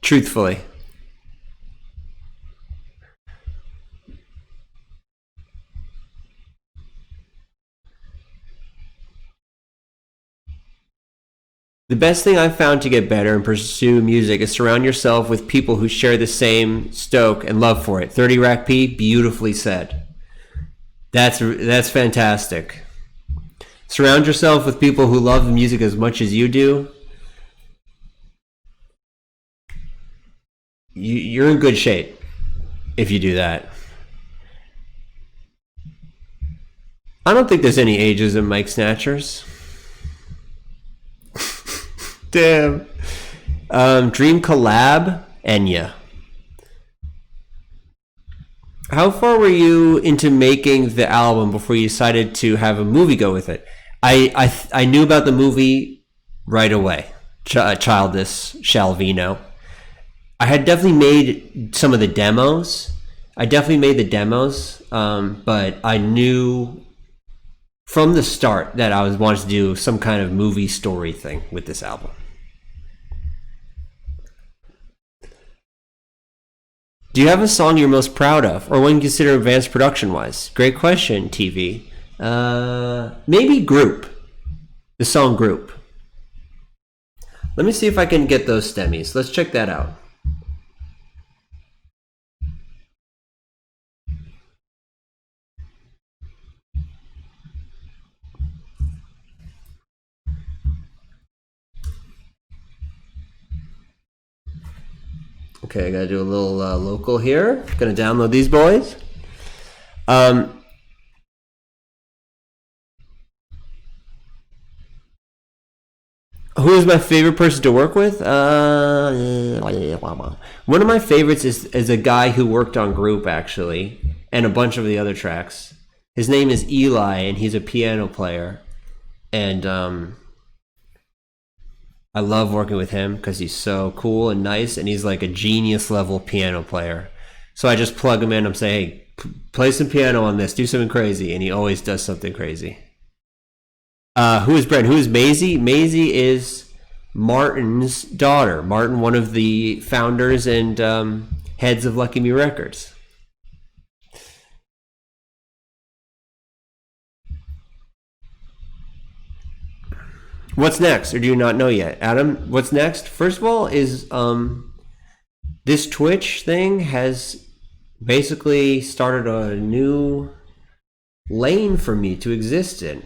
truthfully. The best thing I've found to get better and pursue music is surround yourself with people who share the same stoke and love for it. 30 Rack P, beautifully said. That's fantastic. Surround yourself with people who love music as much as you do. You're in good shape if you do that. I don't think there's any ages in Mic Snatchers. Damn. Dream collab, Enya. How far were you into making the album before you decided to have a movie go with it? I knew about the movie right away. Childish Shalvino. I had definitely made some of the demos. But I knew from the start that I was wanting to do some kind of movie story thing with this album. Do you have a song you're most proud of, or one you consider advanced production-wise? Great question, TV. Maybe Group. The song Group. Let me see if I can get those stemmies. Let's check that out. Okay, I gotta do a little local here. Gonna download these boys. Who is my favorite person to work with? One of my favorites is a guy who worked on Group, actually, and a bunch of the other tracks. His name is Eli, and he's a piano player. And I love working with him because he's so cool and nice, and he's like a genius level piano player. So I just plug him in. I'm saying, hey, play some piano on this, do something crazy, and he always does something crazy. Who is Brent? Who is Maisie? Maisie is Martin's daughter. Martin, one of the founders and heads of Lucky Me Records. What's next, or do you not know yet? Adam, what's next? First of all is this Twitch thing has basically started a new lane for me to exist in.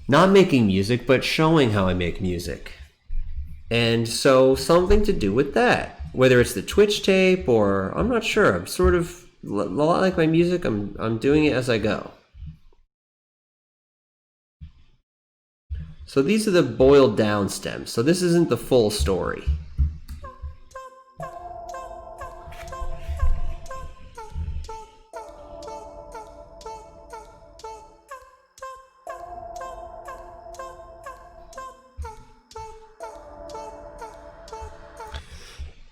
Not making music, but showing how I make music. And so something to do with that. Whether it's the Twitch tape or I'm not sure. I'm sort of a lot like my music. I'm doing it as I go. So these are the boiled down stems. So this isn't the full story.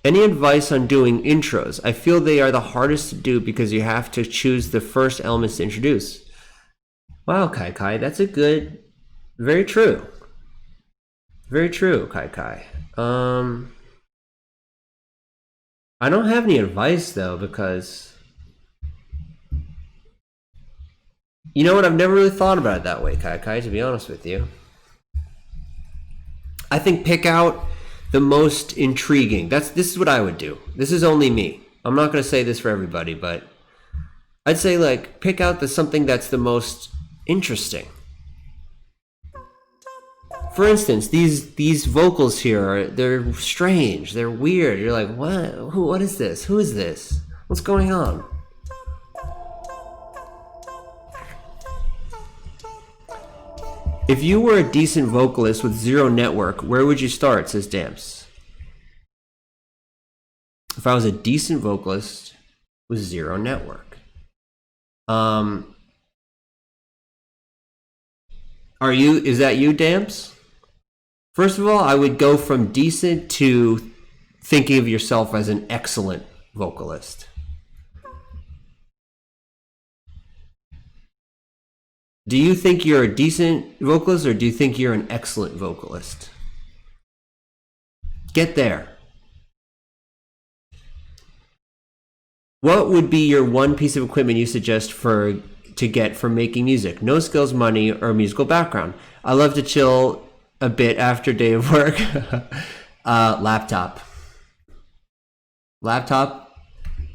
Any advice on doing intros? I feel they are the hardest to do because you have to choose the first elements to introduce. Wow, Kai Kai, that's a good, very true. Very true, Kai Kai. I don't have any advice though, because you know what? I've never really thought about it that way, Kai Kai, to be honest with you. I think pick out the most intriguing. This is what I would do. This is only me. I'm not going to say this for everybody, but I'd say like pick out something that's the most interesting. For instance, these vocals here they're strange, they're weird. You're like, what is this? Who is this? What's going on? If you were a decent vocalist with zero network, where would you start, says Damps. If I was a decent vocalist with zero network. Is that you, Damps? First of all, I would go from decent to thinking of yourself as an excellent vocalist. Do you think you're a decent vocalist or do you think you're an excellent vocalist? Get there. What would be your one piece of equipment you suggest to get for making music? No skills, money, or musical background. I love to chill a bit after day of work. Laptop. Laptop,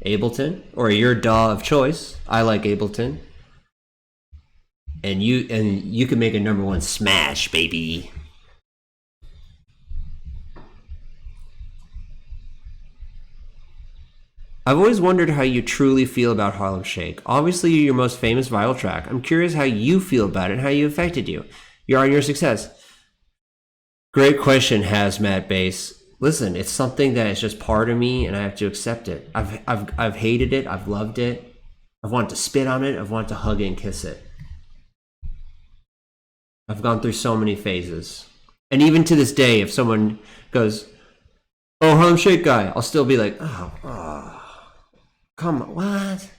Ableton, or your DAW of choice. I like Ableton. And you can make a #1 smash, baby. I've always wondered how you truly feel about Harlem Shake. Obviously, you're your most famous viral track. I'm curious how you feel about it and how you affected you. You're on your success. Great question, Hazmat Bass. Listen, it's something that is just part of me, and I have to accept it. I've hated it. I've loved it. I've wanted to spit on it. I've wanted to hug it and kiss it. I've gone through so many phases. And even to this day, if someone goes, oh, Harlem Shake guy, I'll still be like, oh, come on, what?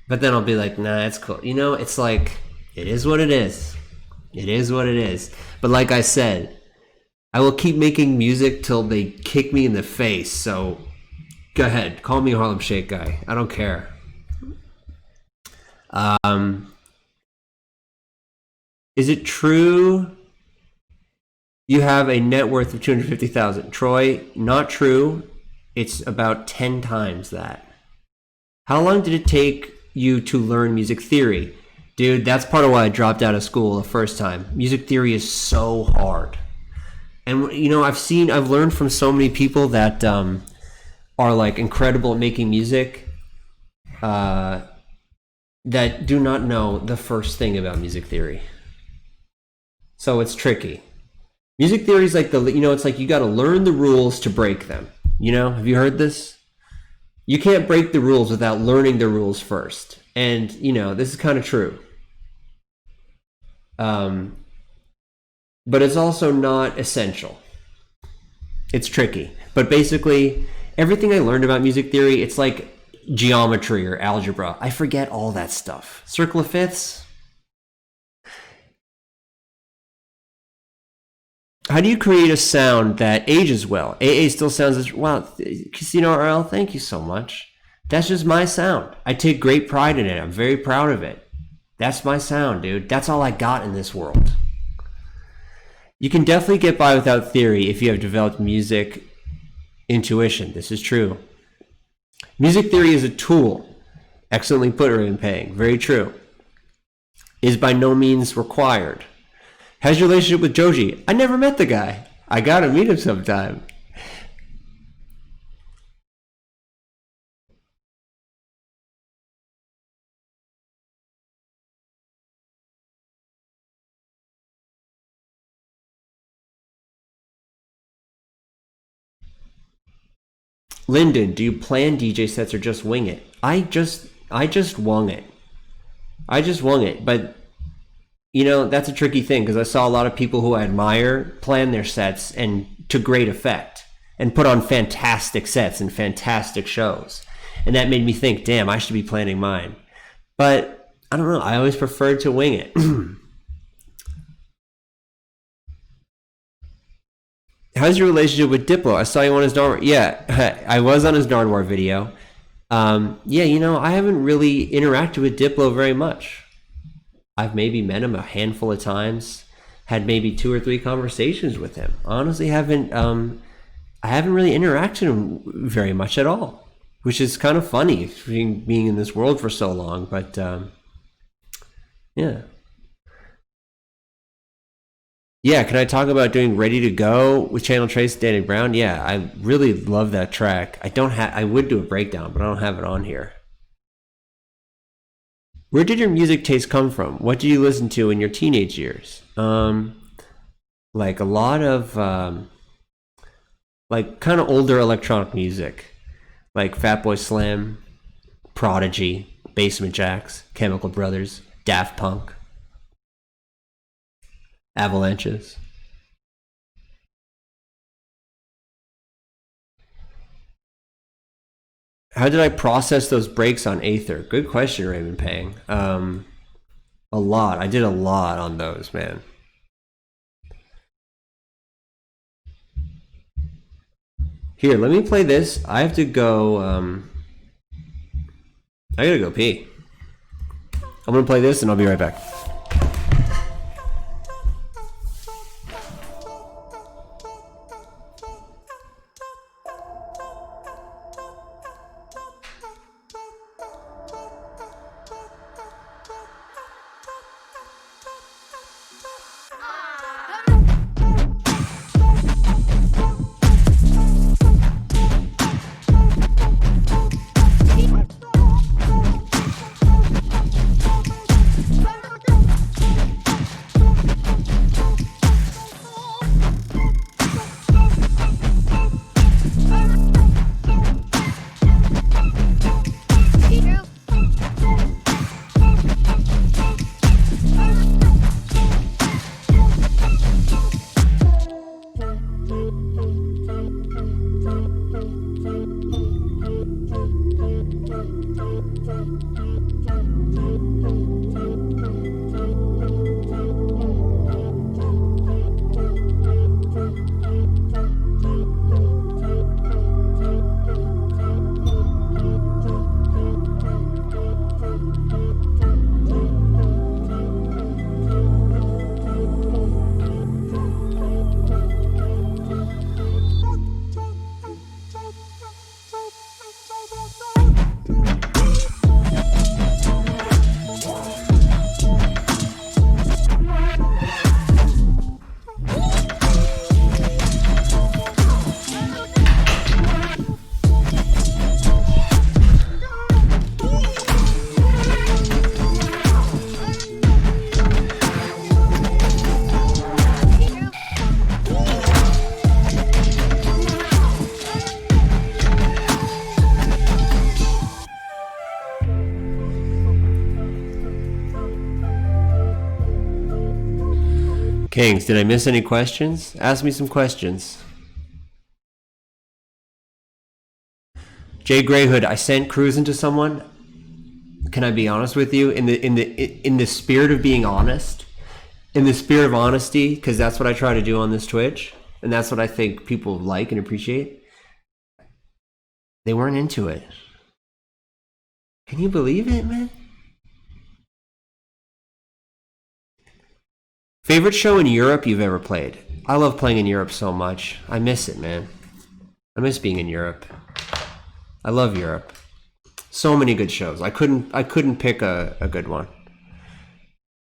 But then I'll be like, nah, it's cool. You know, it's like, it is what it is. It is what it is. But like I said, I will keep making music till they kick me in the face. So go ahead, call me Harlem Shake guy. I don't care. Is it true you have a net worth of 250,000? Troy, not true. It's about 10 times that. How long did it take you to learn music theory? Dude, that's part of why I dropped out of school the first time. Music theory is so hard. And you know, I've learned from so many people that are like incredible at making music that do not know the first thing about music theory. So it's tricky. Music theory is like it's like you got to learn the rules to break them. You know, have you heard this? You can't break the rules without learning the rules first. And, you know, this is kind of true. But it's also not essential. It's tricky. But basically, everything I learned about music theory, it's like geometry or algebra. I forget all that stuff. Circle of fifths. How do you create a sound that ages well? AA still sounds as wow. Casino RL, thank you so much. That's just my sound. I take great pride in it. I'm very proud of it. That's my sound, dude. That's all I got in this world. You can definitely get by without theory if you have developed music intuition. This is true. Music theory is a tool. Excellently put, Raven Paying. Very true. Is by no means required. How's your relationship with Joji? I never met the guy. I gotta meet him sometime. Lyndon, do you plan DJ sets or just wing it? I just wung it. I just wung it, but you know, that's a tricky thing because I saw a lot of people who I admire plan their sets and to great effect. and put on fantastic sets and fantastic shows. And that made me think, damn, I should be planning mine. But I don't know, I always preferred to wing it. How's your relationship with Diplo? I saw you on his Nardwuar. Yeah, I was on his Nardwuar video. Yeah, you know, I haven't really interacted with Diplo very much. I've maybe met him a handful of times, had maybe 2 or 3 conversations with him. Honestly, I haven't really interacted with him very much at all, which is kind of funny being in this world for so long. But yeah. Yeah, can I talk about doing Ready to Go with Channel Trace, Danny Brown? Yeah, I really love that track. I would do a breakdown, but I don't have it on here. Where did your music taste come from? What did you listen to in your teenage years? Like a lot of like kind of older electronic music, like Fatboy Slim, Prodigy, Basement Jaxx, Chemical Brothers, Daft Punk, Avalanches. How did I process those breaks on Aether? Good question, Raymond Pang. A lot. I did a lot on those, man. Here, let me play this. I have to go. I gotta go pee. I'm gonna play this and I'll be right back. Kings, did I miss any questions? Ask me some questions. Jay Greyhood, I sent cruising to someone. Can I be honest with you? In the spirit of being honest, in the spirit of honesty, because that's what I try to do on this Twitch, and that's what I think people like and appreciate. They weren't into it. Can you believe it, man? Favorite show in Europe you've ever played? I love playing in Europe so much. I miss it, man. I miss being in Europe. I love Europe. So many good shows. I couldn't pick a good one.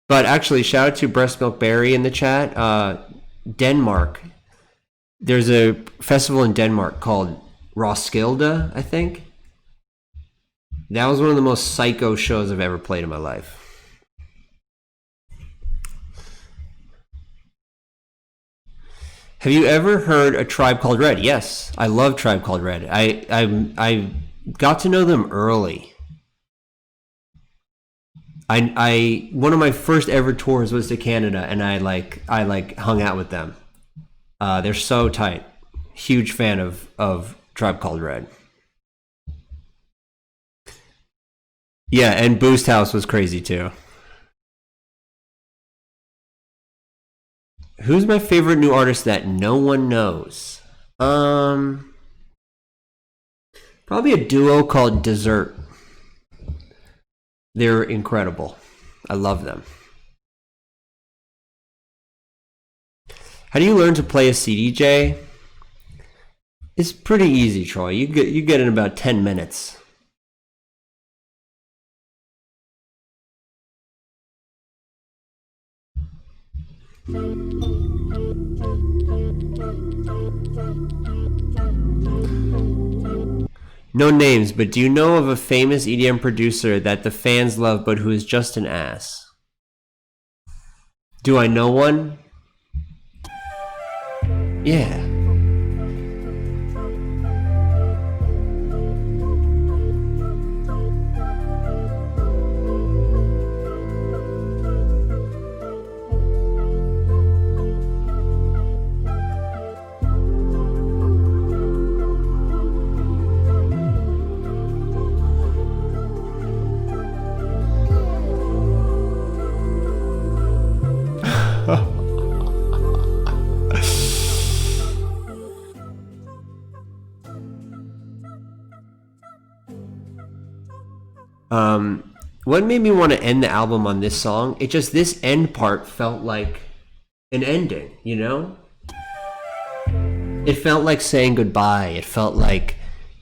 But actually, shout out to Breast Milk Berry in the chat. Denmark. There's a festival in Denmark called Roskilde, I think. That was one of the most psycho shows I've ever played in my life. Have you ever heard A Tribe Called Red? Yes, I love Tribe Called Red. I got to know them early. I one of my first ever tours was to Canada, and I hung out with them. They're so tight. Huge fan of Tribe Called Red. Yeah, and Boost House was crazy too. Who's my favorite new artist that no one knows? Probably a duo called Dessert. They're incredible. I love them. How do you learn to play a CDJ? It's pretty easy, Troy. You get in about 10 minutes. No names, but do you know of a famous EDM producer that the fans love but who is just an ass? Do I know one? Yeah. What made me want to end the album on this song? It just, this end part felt like an ending, you know? It felt like saying goodbye. It felt like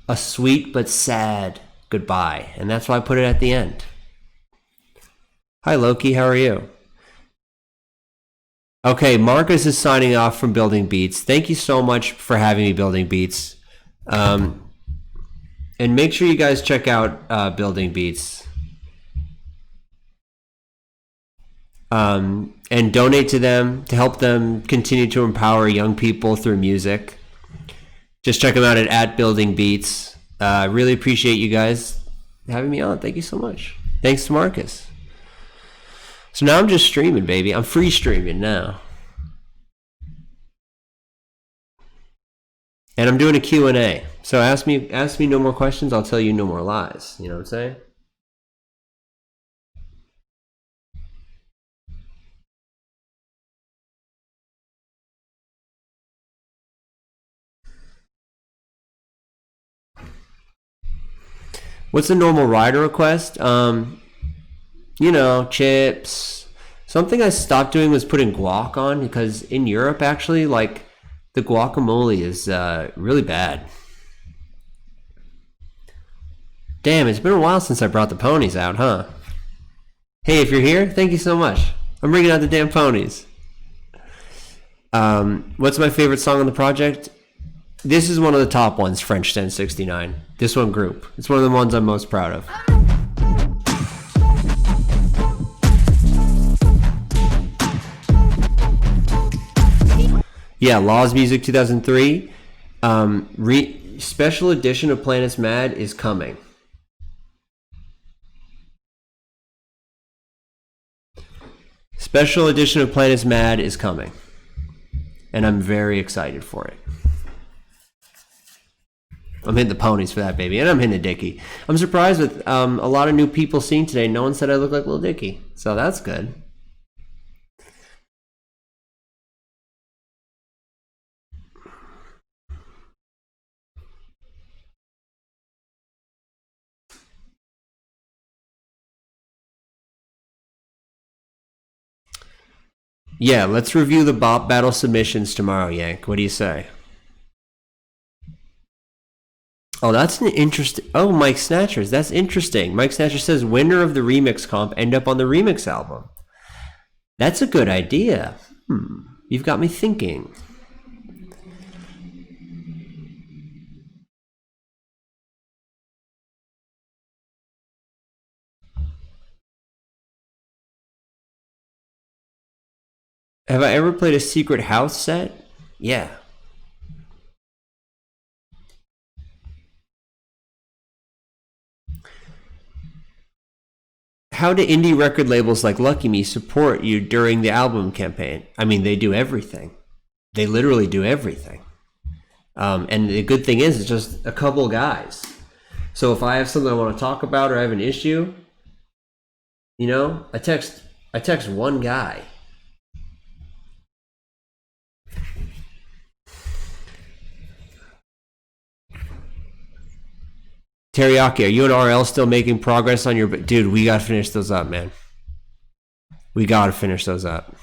a sweet but sad goodbye. And that's why I put it at the end. Hi, Loki. How are you? Okay, Marcus is signing off from Building Beats. Thank you so much for having me, Building Beats. And make sure you guys check out Building Beats. And donate to them to help them continue to empower young people through music. Just check them out at Building Beats. I really appreciate you guys having me on. Thank you so much. Thanks to Marcus. So now I'm just streaming, baby. I'm free streaming now. And I'm doing a Q&A. So ask me no more questions, I'll tell you no more lies. You know what I'm saying? What's a normal rider request? You know, chips. Something I stopped doing was putting guac on, because in Europe, actually, like, the guacamole is really bad. Damn, it's been a while since I brought the ponies out, huh? Hey, if you're here, thank you so much. I'm bringing out the damn ponies. What's my favorite song on the project? This is one of the top ones, French 1069. This one, Group. It's one of the ones I'm most proud of. Yeah, Laws Music 2003. Special edition of Planets Mad is coming. Special edition of Planets Mad is coming. And I'm very excited for it. I'm hitting the ponies for that, baby. And I'm hitting a Dicky. I'm surprised with a lot of new people seeing today. No one said I look like Lil Dicky. So that's good. Yeah, let's review the Bop Battle submissions tomorrow, Yank. What do you say? Oh, that's an interesting... Oh, Mike Snatchers. That's interesting. Mike Snatcher says, winner of the remix comp end up on the remix album. That's a good idea. You've got me thinking. Have I ever played a secret house set? Yeah. How do indie record labels like Lucky Me support you during the album campaign? I mean, they do everything. They literally do everything. And the good thing is, it's just a couple guys. So if I have something I want to talk about or I have an issue, you know, I text one guy. Teriyaki, are you and RL still making progress on your... Dude, we gotta finish those up, man. We gotta finish those up.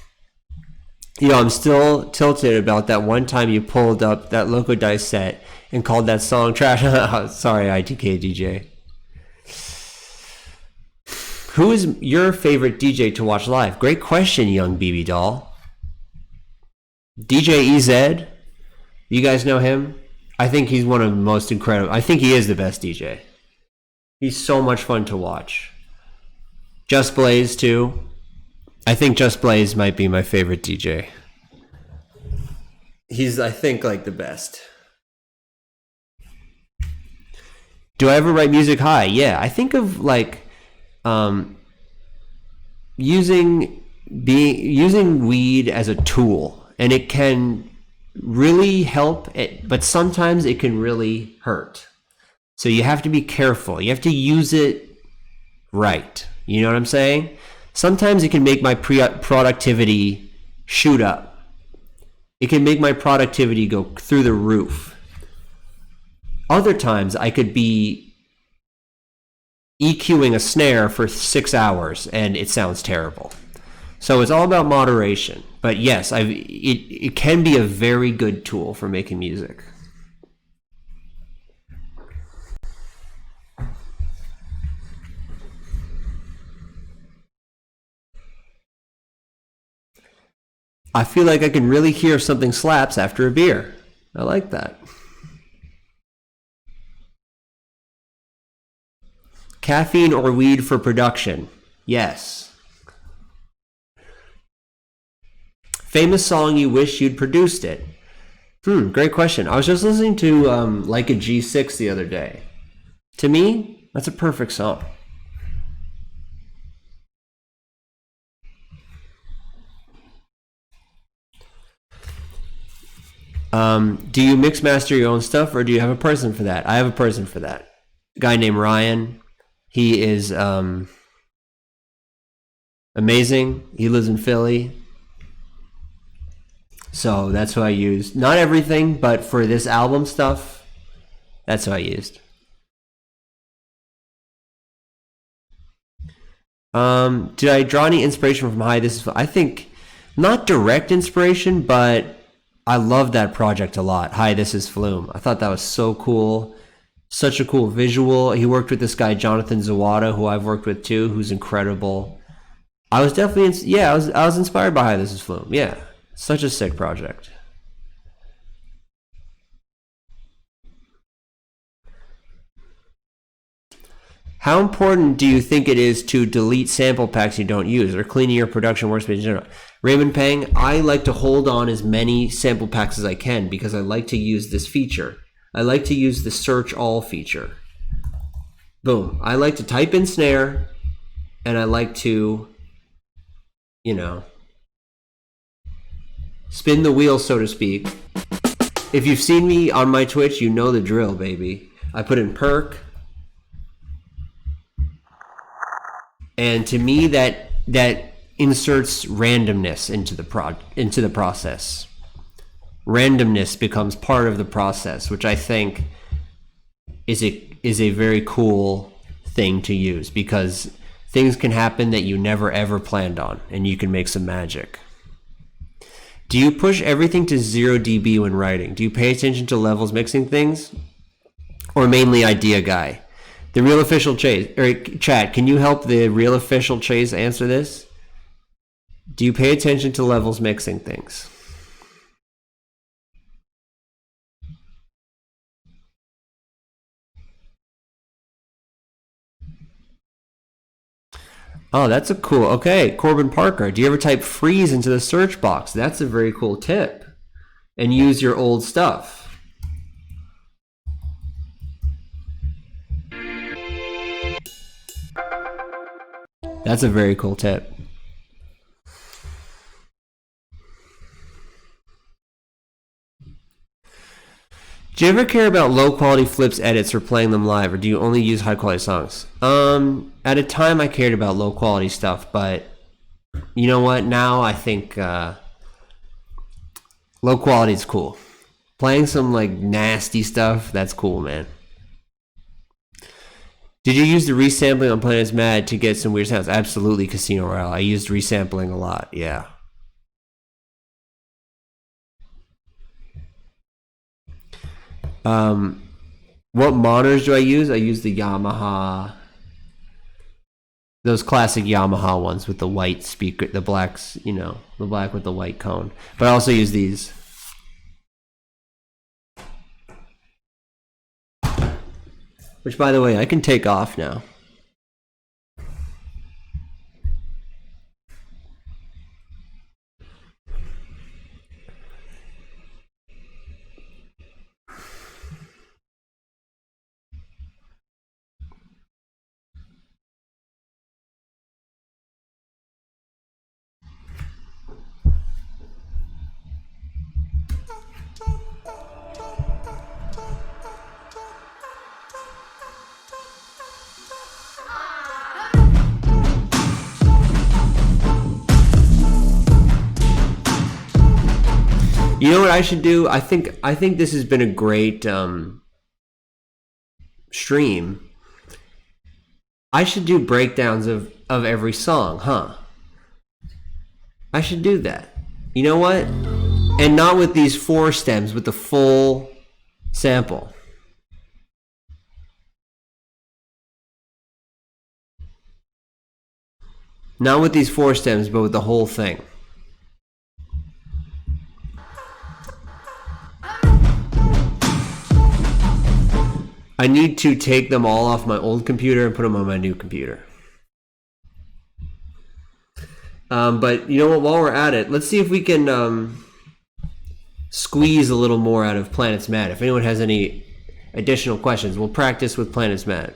You know, I'm still tilted about that one time you pulled up that Loco Dice set and called that song trash. Sorry, ITK DJ. Who is your favorite DJ to watch live? Great question, young BB doll. DJ EZ. You guys know him? I think he's one of the most incredible. I think he is the best DJ. He's so much fun to watch. Just Blaze too. I think Just Blaze might be my favorite DJ. He's, I think, like the best. Do I ever write music high? Yeah, I think of like using weed as a tool, and it can really help it, but sometimes it can really hurt. So you have to be careful. You have to use it right. You know what I'm saying? Sometimes it can make my productivity shoot up. It can make my productivity go through the roof. Other times I could be EQing a snare for 6 hours and it sounds terrible. So it's all about moderation. But yes, it can be a very good tool for making music. I feel like I can really hear if something slaps after a beer. I like that. Caffeine or weed for production? Yes. Famous song you wish you'd produced it? Great question. I was just listening to Like a G6 the other day. To me, that's a perfect song. Do you mix master your own stuff, or do you have a person for that? I have a person for that. A guy named Ryan. He is amazing. He lives in Philly. So that's who I used. Not everything, but for this album stuff, that's who I used. Did I draw any inspiration from Hi, This Is... I think not direct inspiration, but I love that project a lot. Hi, This Is Flume. I thought that was so cool. Such a cool visual. He worked with this guy, Jonathan Zawada, who I've worked with too, who's incredible. I was definitely... I was inspired by Hi, This Is Flume. Yeah. Such a sick project. How important do you think it is to delete sample packs you don't use, or cleaning your production workspace in general? Raymond Pang, I like to hold on as many sample packs as I can because I like to use this feature. I like to use the search all feature. Boom. I like to type in snare, and I like to, you know, spin the wheel, so to speak. If you've seen me on my Twitch, you know the drill, baby. I put in perk. And to me, that inserts randomness into the process. Randomness becomes part of the process, which I think is a very cool thing to use, because things can happen that you never ever planned on, and you can make some magic. Do you push everything to 0 dB when writing? Do you pay attention to levels mixing things? Or mainly idea guy? The Real Official Chase, or chat, can you help the Real Official Chase answer this? Do you pay attention to levels mixing things? Oh, that's a cool... Okay, Corbin Parker, do you ever type freeze into the search box? That's a very cool tip. And use your old stuff. That's a very cool tip. Do you ever care about low quality flips, edits, or playing them live, or do you only use high quality songs? At a time I cared about low quality stuff, but you know what? Now I think low quality is cool. Playing some like nasty stuff, that's cool, man. Did you use the resampling on Planet's Mad to get some weird sounds? Absolutely, Casino Royale. I used resampling a lot, yeah. What monitors do I use? I use the Yamaha, those classic Yamaha ones with the white speaker, the blacks, you know, the black with the white cone. But I also use these. Which, by the way, I can take off now. You know what I should do? I think this has been a great stream. I should do breakdowns of every song, huh? I should do that. You know what? And not with these 4 stems, with the full sample. Not with these 4 stems, but with the whole thing. I need to take them all off my old computer and put them on my new computer. But you know what, while we're at it, let's see if we can squeeze a little more out of Planet's Mad. If anyone has any additional questions, we'll practice with Planet's Mad.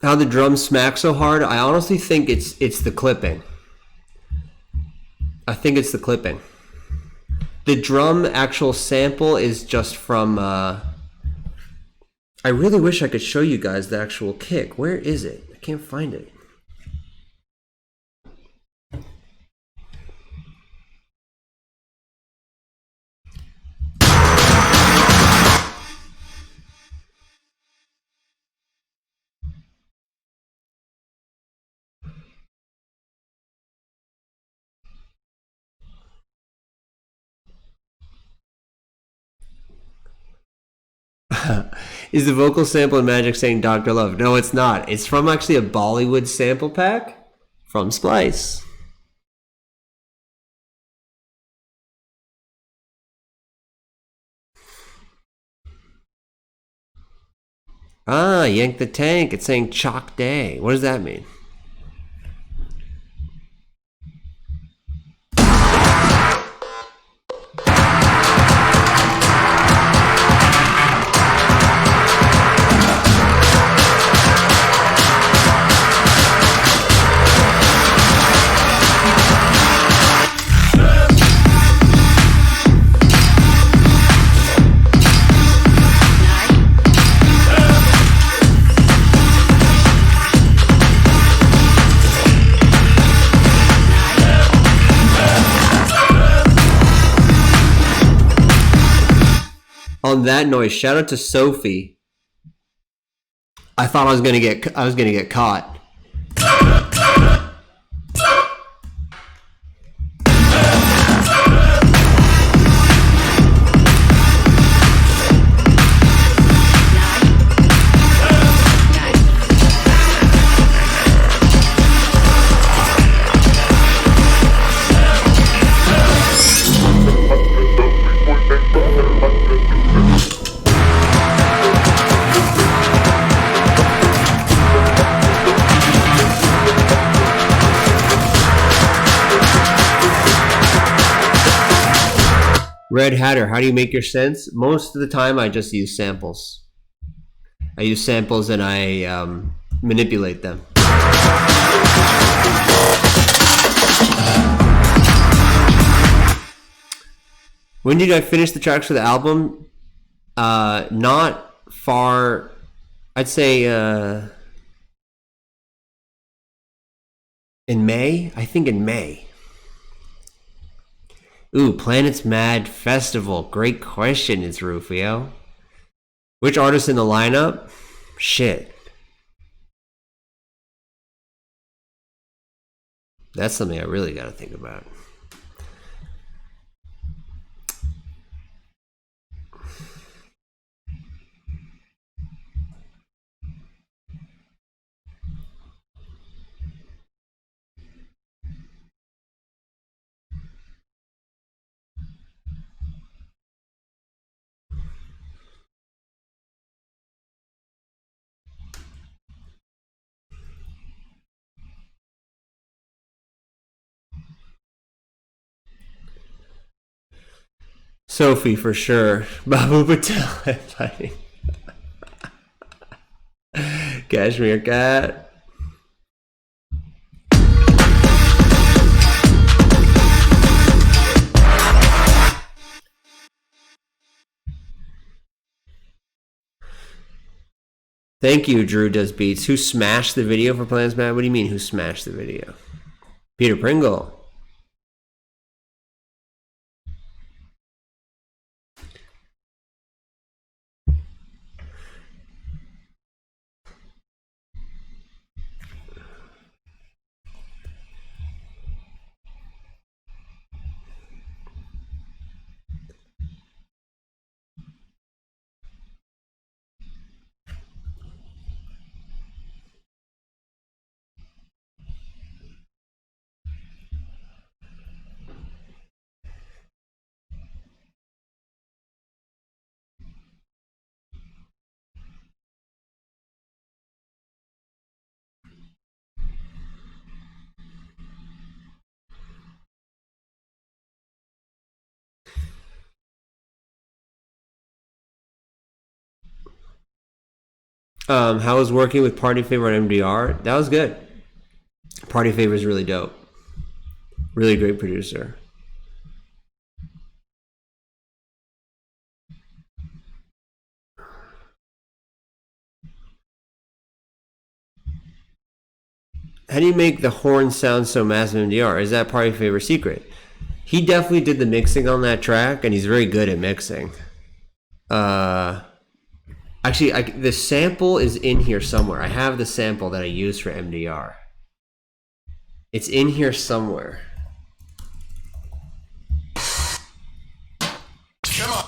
How the drums smack so hard? I honestly think it's the clipping. I think it's the clipping. The drum actual sample is just from I really wish I could show you guys the actual kick. Where is it? I can't find it. Is the vocal sample in Magic saying Dr. Love? No, it's not. It's from actually a Bollywood sample pack from Splice. Ah, Yank the Tank. It's saying Chalk Day. What does that mean? On that noise, shout out to Sophie. I thought I was gonna get caught. Red Hatter, how do you make your synths? Most of the time, I just use samples. I use samples and I manipulate them. When did I finish the tracks for the album? Not far. I'd say in May. I think in May. Ooh, Planets Mad Festival. Great question, it's Rufio. Which artist in the lineup? Shit. That's something I really gotta think about. Sophie for sure. Babu Patel headlining. Cashmere Cat. Thank you, Drew Does Beats. Who smashed the video for Plans Mad? What do you mean, who smashed the video? Peter Pringle. How was working with Party Favor on MDR? That was good. Party Favor is really dope. Really great producer. How do you make the horn sound so massive in MDR? Is that Party Favor secret? He definitely did the mixing on that track, and he's very good at mixing. Actually, the sample is in here somewhere. I have the sample that I use for MDR. It's in here somewhere. Come on.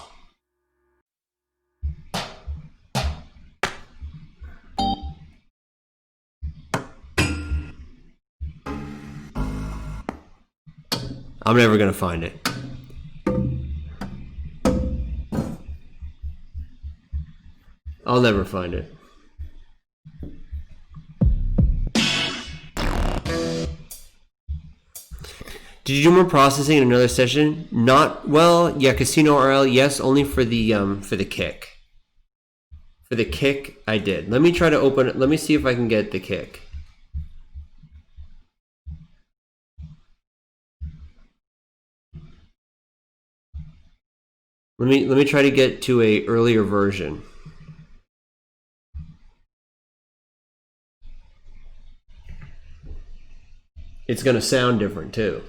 I'm never gonna find it. I'll never find it. Did you do more processing in another session? Not well. Yeah, Casino RL. Yes, only for the kick. For the kick, I did. Let me try to open it. Let me see if I can get the kick. Let me try to get to a earlier version. It's gonna sound different too.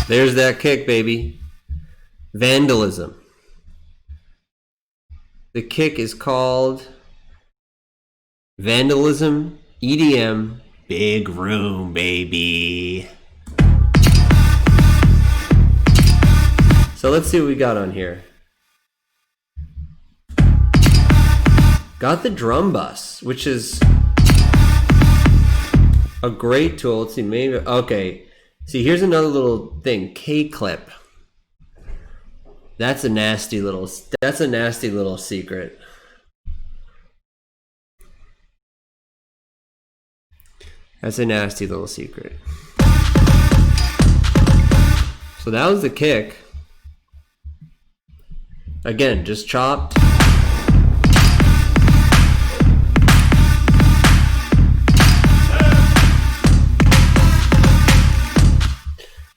There's that kick, baby. Vandalism. The kick is called Vandalism EDM Big Room, baby. So let's see what we got on here. Got the drum bus, which is A great tool. Let's see, maybe. Okay. See, here's another little thing. K-clip. That's a nasty little. That's a nasty little secret. That's a nasty little secret. So that was the kick. Again, just chopped.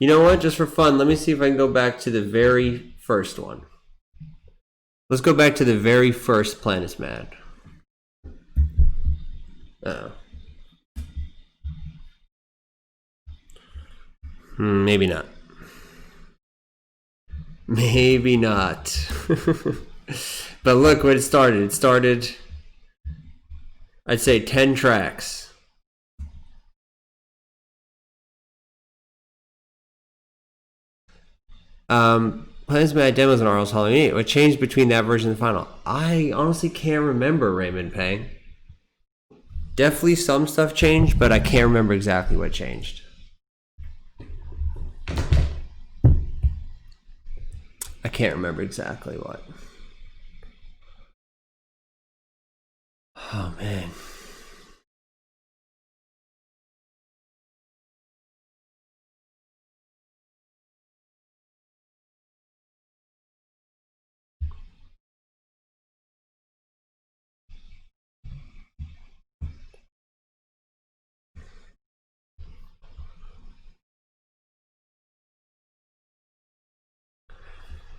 You know what? Just for fun, let me see if I can go back to the very first one. Let's go back to the very first Planet Mad. Uh-oh. Maybe not. Maybe not. But look what it started. It started, I'd say 10 tracks. Planet Mad demos and Arles Halloween 8. What changed between that version and the final? I honestly can't remember, Raymond Pang. Definitely some stuff changed, but I can't remember exactly what changed. I can't remember exactly what. Oh, man.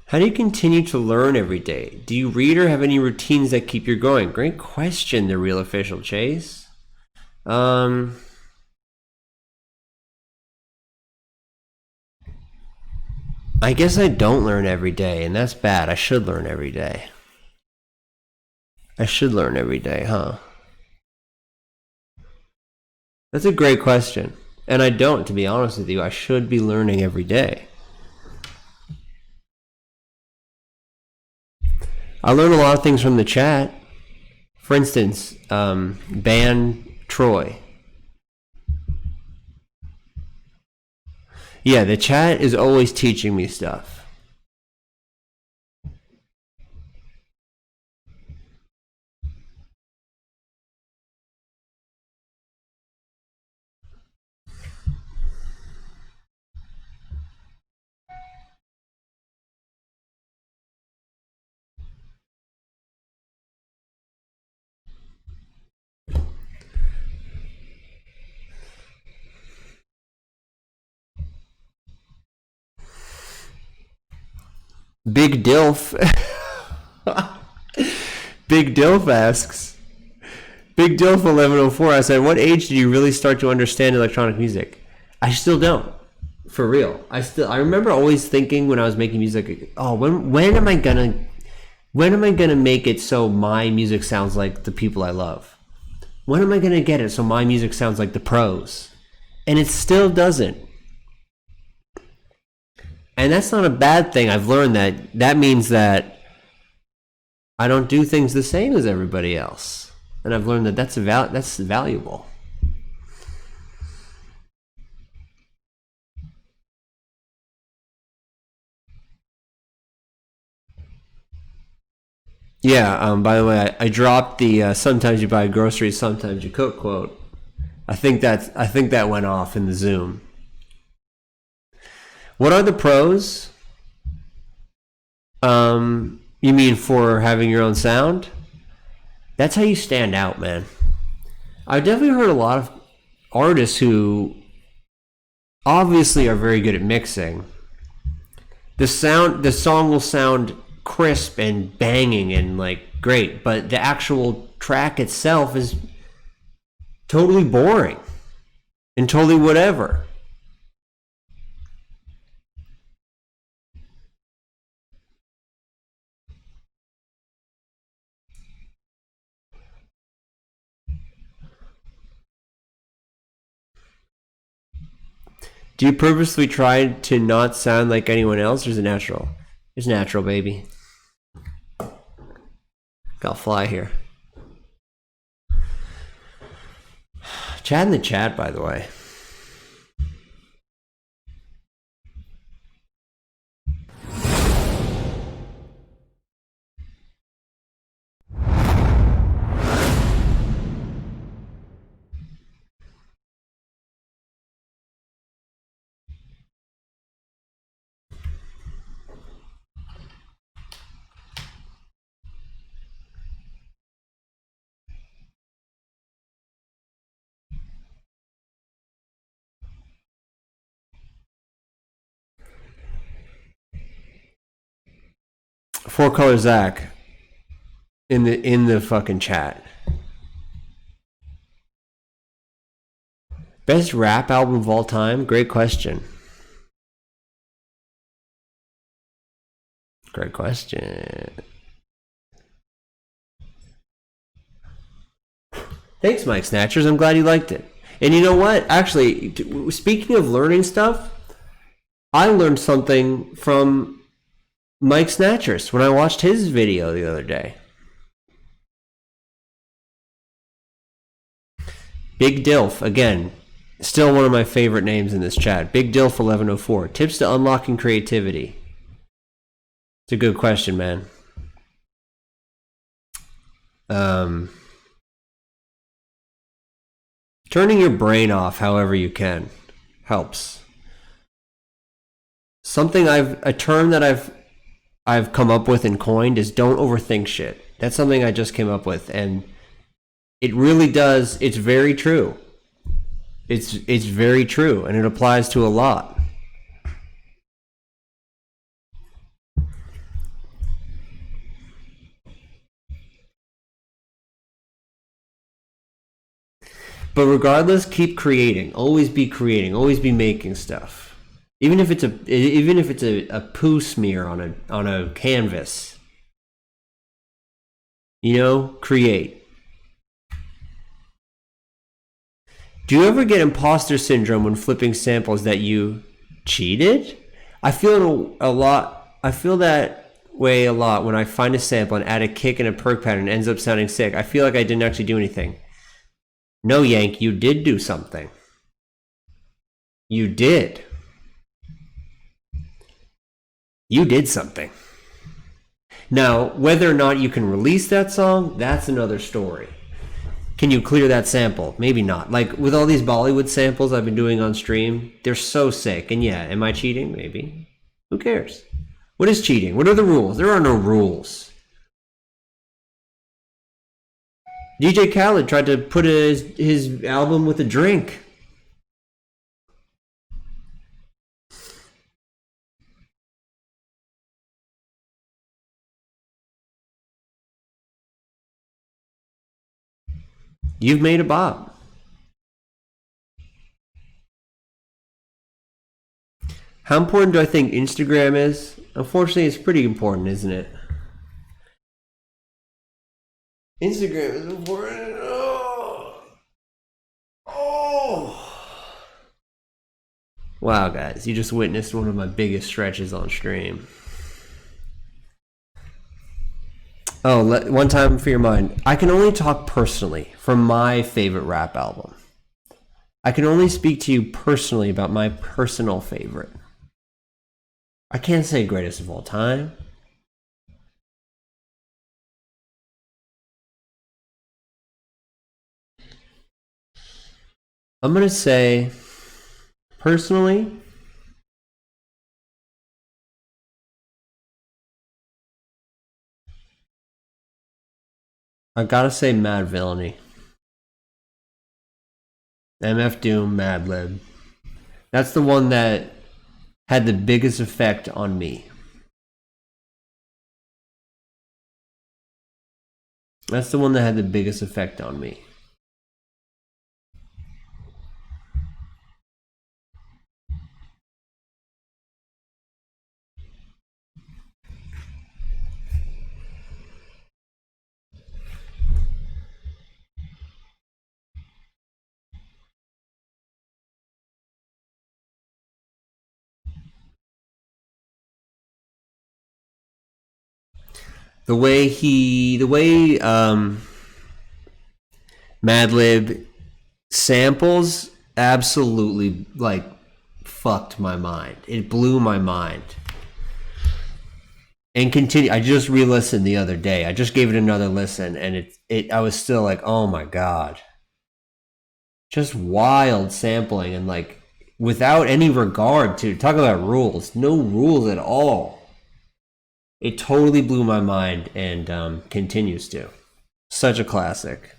How do you continue to learn every day? Do you read or have any routines that keep you going? Great question, The Real Official Chase. I guess I don't learn every day, and that's bad. I should learn every day. I should learn every day, huh? That's a great question. And I don't, to be honest with you. I should be learning every day. I learn a lot of things from the chat. For instance, ban Troy. Yeah, the chat is always teaching me stuff. Big Dilf. Big Dilf asks. Big Dilf 1104. I said, what age did you really start to understand electronic music? I still don't. For real. I remember always thinking when I was making music, oh, when am I gonna make it so my music sounds like the people I love? When am I gonna get it so my music sounds like the pros? And it still doesn't. And that's not a bad thing. I've learned that means that I don't do things the same as everybody else. And I've learned that that's valuable. Yeah, by the way, I dropped the sometimes you buy groceries, sometimes you cook quote. I think that went off in the Zoom. What are the pros? You mean for having your own sound? That's how you stand out, man. I've definitely heard a lot of artists who obviously are very good at mixing. The song will sound crisp and banging and like great, but the actual track itself is totally boring and totally whatever. Do you purposely try to not sound like anyone else, or is it natural? It's natural, baby. Got fly here. Chat in the chat, by the way. Four Color Zach in the fucking chat. Best rap album of all time? Great question. Great question. Thanks, Mike Snatchers. I'm glad you liked it. And you know what? Actually, speaking of learning stuff, I learned something from Mike Snatchers when I watched his video the other day. Big Dilf, again, still one of my favorite names in this chat. Big Dilf 1104. Tips to unlocking creativity. It's a good question, man. Turning your brain off however you can helps. A term that I've come up with and coined is don't overthink shit. That's something I just came up with, and it really does. It's very true. It's very true, and it applies to a lot. But regardless, keep creating. Always be creating. Always be making stuff. Even if it's a poo smear on a canvas. You know, create. Do you ever get imposter syndrome when flipping samples that you cheated? I feel that way a lot when I find a sample and add a kick and a perk pattern and it ends up sounding sick. I feel like I didn't actually do anything. No, Yank, you did do something. You did. You did something. Now, whether or not you can release that song, that's another story. Can you clear that sample? Maybe not. Like with all these Bollywood samples I've been doing on stream, they're so sick. And yeah, am I cheating? Maybe. Who cares? What is cheating? What are the rules? There are no rules. DJ Khaled tried to put his album with a drink. You've made a bop. How important do I think Instagram is? Unfortunately, it's pretty important, isn't it? Instagram is important. Oh. Wow, guys, you just witnessed one of my biggest stretches on stream. Oh, one time for your mind. I can only talk personally from my favorite rap album. I can only speak to you personally about my personal favorite. I can't say greatest of all time. I'm going to say, personally, I gotta say Mad Villainy. MF Doom, Mad Lib. That's the one that had the biggest effect on me. That's the one that had the biggest effect on me. The way Madlib Samples absolutely like fucked my mind. It blew my mind. And continue. I just re-listened the other day. I just gave it another listen, and I was still like, oh my god, just wild sampling and like without any regard to talk about rules. No rules at all. It totally blew my mind and continues to. Such a classic.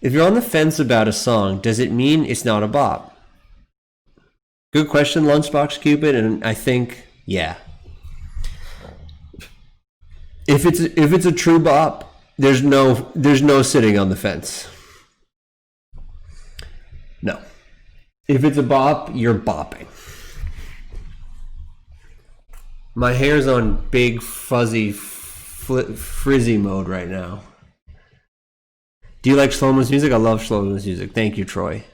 If you're on the fence about a song, does it mean it's not a bop? Good question, Lunchbox Cupid, and I think yeah. If it's a true bop, there's no sitting on the fence. No. If it's a bop, you're bopping. My hair's on big fuzzy frizzy mode right now. Do you like Shlomo's music? I love Shlomo's music. Thank you, Troy.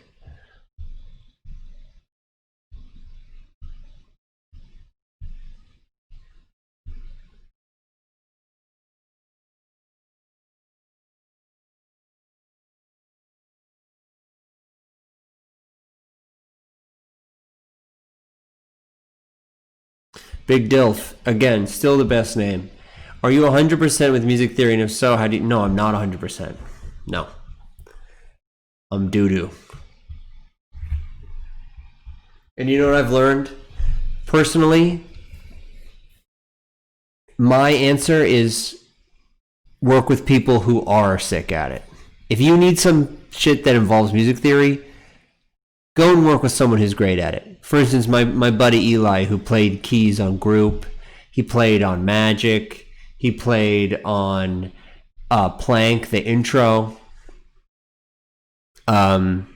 Big Dilf, again, still the best name. Are you 100% with music theory? And if so, how do you... No, I'm not 100%. No. I'm doo-doo. And you know what I've learned? Personally, my answer is work with people who are sick at it. If you need some shit that involves music theory, go and work with someone who's great at it. For instance, my buddy Eli, who played keys on Group, he played on Magic, he played on Plank, the intro. If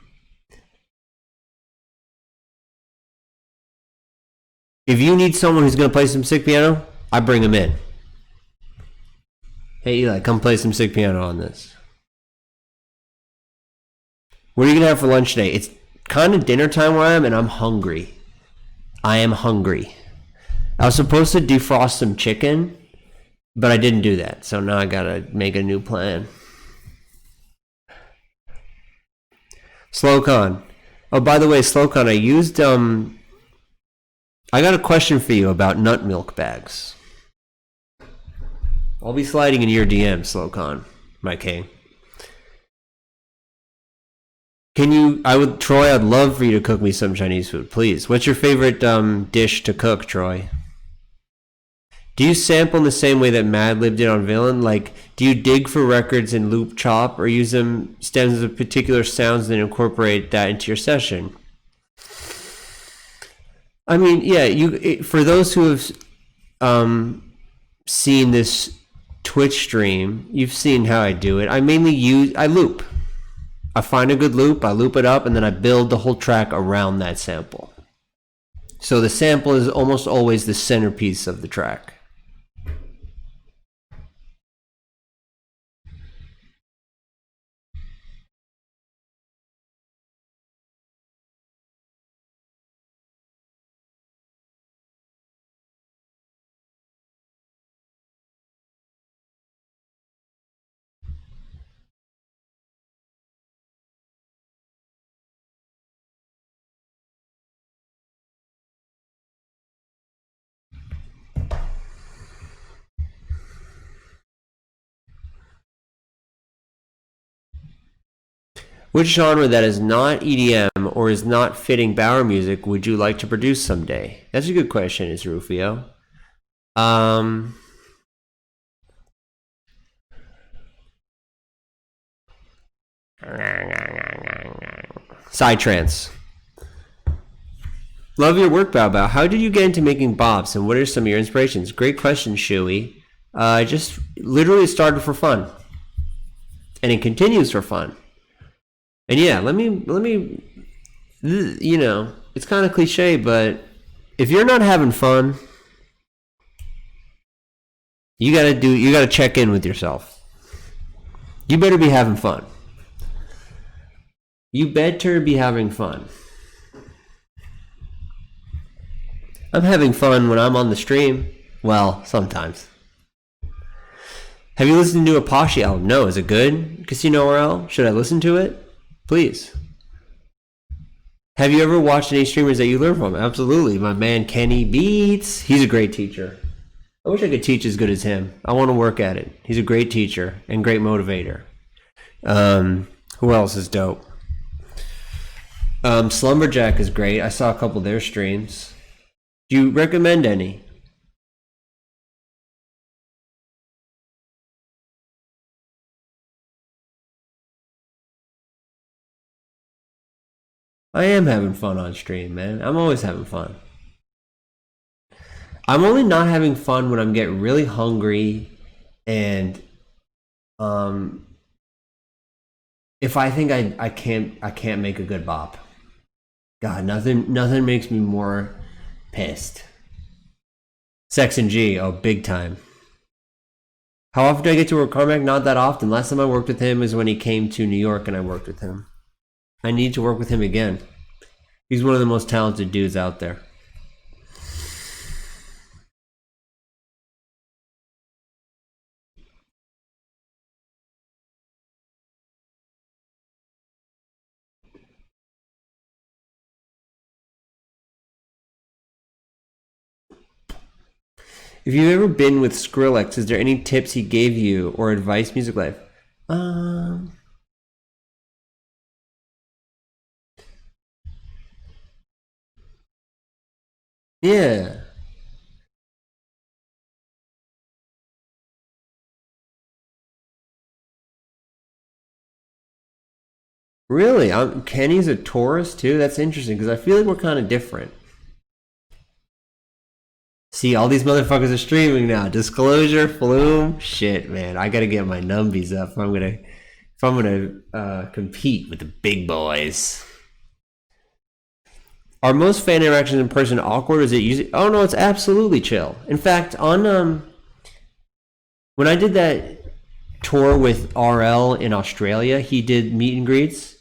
you need someone who's going to play some sick piano, I bring him in. Hey Eli, come play some sick piano on this. What are you going to have for lunch today? It's kind of dinner time where I am, and I'm hungry. I am hungry. I was supposed to defrost some chicken, but I didn't do that. So now I got to make a new plan. Slowcon. Oh, by the way, Slowcon, I used... I got a question for you about nut milk bags. I'll be sliding into your DM, Slowcon, my king. Can you... Troy, I'd love for you to cook me some Chinese food, please. What's your favorite dish to cook, Troy? Do you sample in the same way that Madlib did on Villain? Like, do you dig for records in loop chop or use them stems of particular sounds and then incorporate that into your session? I mean, yeah, for those who have seen this Twitch stream, you've seen how I do it. I loop. I find a good loop, I loop it up, and then I build the whole track around that sample. So the sample is almost always the centerpiece of the track. Which genre that is not EDM or is not fitting Baauer music would you like to produce someday? That's a good question, is Rufio. Psytrance. Love your work, Bao Bao. How did you get into making bops, and what are some of your inspirations? Great question, Shuey. Just literally started for fun, and it continues for fun. And yeah, let me, you know, it's kind of cliche, but if you're not having fun, you gotta check in with yourself. You better be having fun. You better be having fun. I'm having fun when I'm on the stream. Well, sometimes. Have you listened to Apache album? No. Is it good? Casino RL? Should I listen to it? Please. Have you ever watched any streamers that you learn from? Absolutely. My man Kenny Beats. He's a great teacher. I wish I could teach as good as him. I want to work at it. He's a great teacher and great motivator. Who else is dope? Slumberjack is great. I saw a couple of their streams. Do you recommend any? I am having fun on stream, man. I'm always having fun. I'm only not having fun when I'm getting really hungry and if I think I can't make a good bop. God, nothing makes me more pissed. Sex and G, oh, big time. How often do I get to work Carmack? Not that often. Last time I worked with him is when he came to New York and I worked with him. I need to work with him again. He's one of the most talented dudes out there. If you've ever been with Skrillex, is there any tips he gave you or advice music life? Yeah. Really? Kenny's a Taurus too? That's interesting because I feel like we're kind of different. See, all these motherfuckers are streaming now. Disclosure, Flume. Shit, man. I gotta get my numbies up if I'm gonna compete with the big boys. Are most fan interactions in person awkward? Or is it usually? Oh no, it's absolutely chill. In fact, on when I did that tour with RL in Australia, he did meet and greets,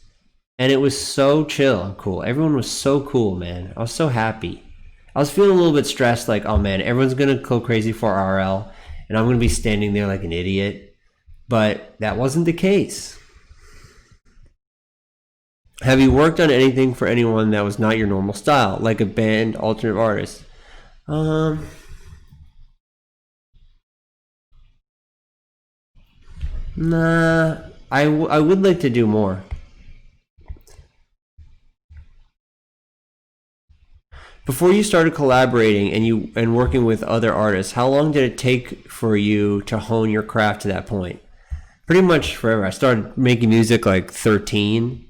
and it was so chill and cool. Everyone was so cool, man. I was so happy. I was feeling a little bit stressed, like, oh man, everyone's gonna go crazy for RL, and I'm gonna be standing there like an idiot. But that wasn't the case. Have you worked on anything for anyone that was not your normal style, like a band, alternative artist? Nah, I would like to do more. Before you started collaborating and working with other artists, how long did it take for you to hone your craft to that point? Pretty much forever. I started making music like 13.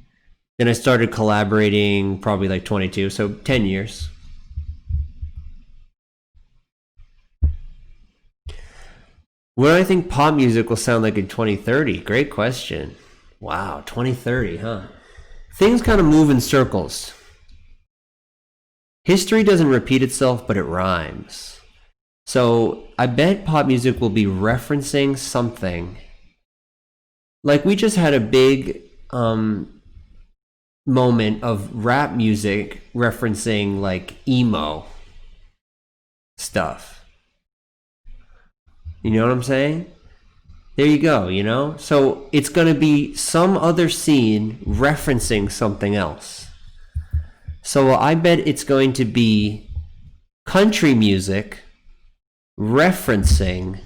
Then I started collaborating probably like 22, so 10 years. What do I think pop music will sound like in 2030? Great question. Wow, 2030, huh? Things kind of move in circles. History doesn't repeat itself, but it rhymes. So I bet pop music will be referencing something. Like we just had a big moment of rap music referencing like emo stuff. You know what I'm saying? There you go, you know? So it's going to be some other scene referencing something else. So I bet it's going to be country music referencing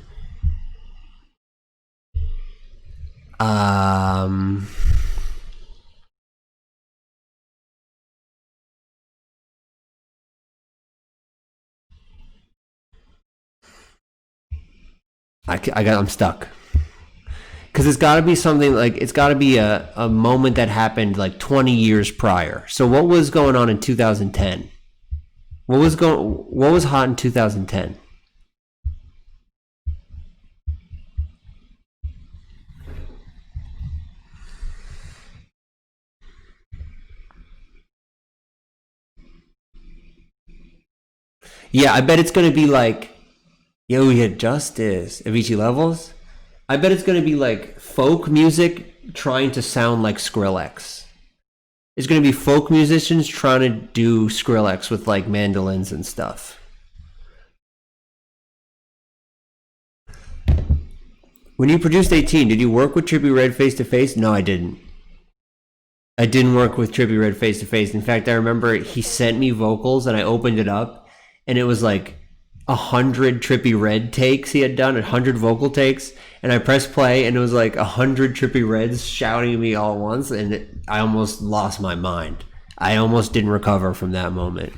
I'm stuck. Because it's got to be something like, it's got to be a moment that happened like 20 years prior. So what was going on in 2010? What was hot in 2010? Yeah, I bet it's going to be like, yo, we had Justice, Avicii Levels. I bet it's going to be like folk music trying to sound like Skrillex. It's going to be folk musicians trying to do Skrillex with like mandolins and stuff. When you produced 18, did you work with Trippie Redd face to face? No, I didn't. I didn't work with Trippie Redd face to face. In fact, I remember he sent me vocals and I opened it up and it was like 100 Trippie Redd takes he had done, 100 vocal takes, and I pressed play and it was like 100 Trippie Redds shouting at me all at once, and I almost lost my mind. I almost didn't recover from that moment.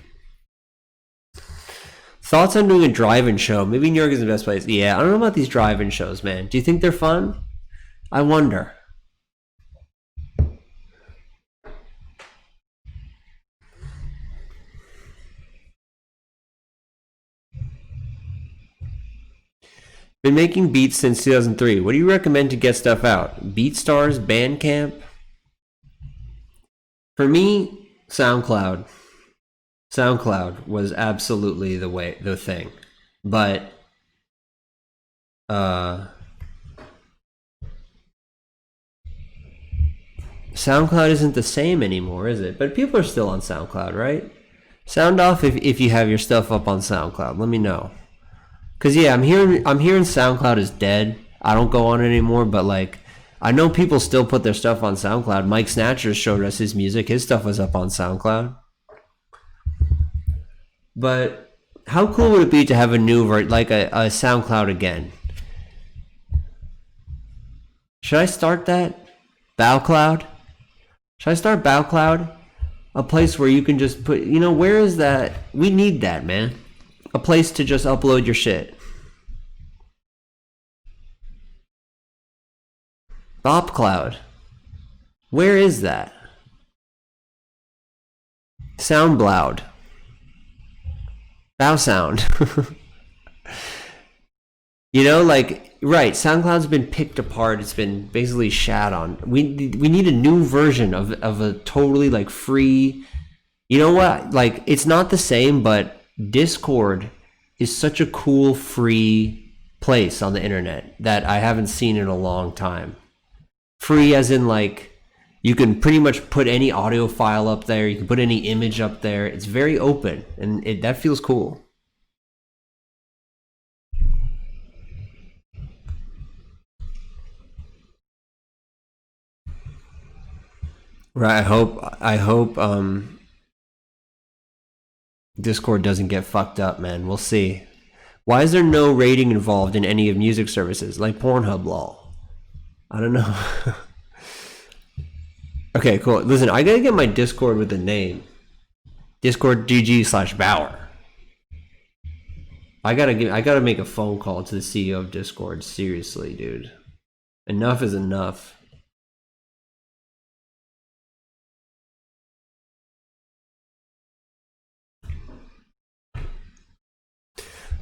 Thoughts on doing a drive-in show? Maybe New York is the best place. Yeah, I don't know about these drive-in shows, man. Do you think they're fun? I wonder. Been making beats since 2003. What do you recommend to get stuff out? BeatStars, Bandcamp? For me, SoundCloud. SoundCloud was absolutely the thing. But SoundCloud isn't the same anymore, is it? But people are still on SoundCloud, right? Sound off if you have your stuff up on SoundCloud. Let me know. Cause yeah, I'm hearing SoundCloud is dead. I don't go on it anymore, but like I know people still put their stuff on SoundCloud. Mike Snatchers showed us his music. His stuff was up on SoundCloud. But how cool would it be to have a new like a SoundCloud again? Should I start that? BowCloud? Should I start BowCloud? A place where you can just put, where is that? We need that, man. A place to just upload your shit. BopCloud. Where is that? SoundBloud. BowSound. Right, SoundCloud's been picked apart. It's been basically shat on. We need a new version of a totally like free. You know what? Like it's not the same, but Discord is such a cool free place on the internet that I haven't seen in a long time. Free as in like you can pretty much put any audio file up there, you can put any image up there. It's very open and that feels cool. Right, I hope Discord doesn't get fucked up, man. We'll see. Why is there no rating involved in any of music services like Pornhub lol? I don't know. Okay, cool. Listen, I gotta get my Discord with the name. Discord GG/Baauer. I gotta make a phone call to the CEO of Discord. Seriously, dude. Enough is enough.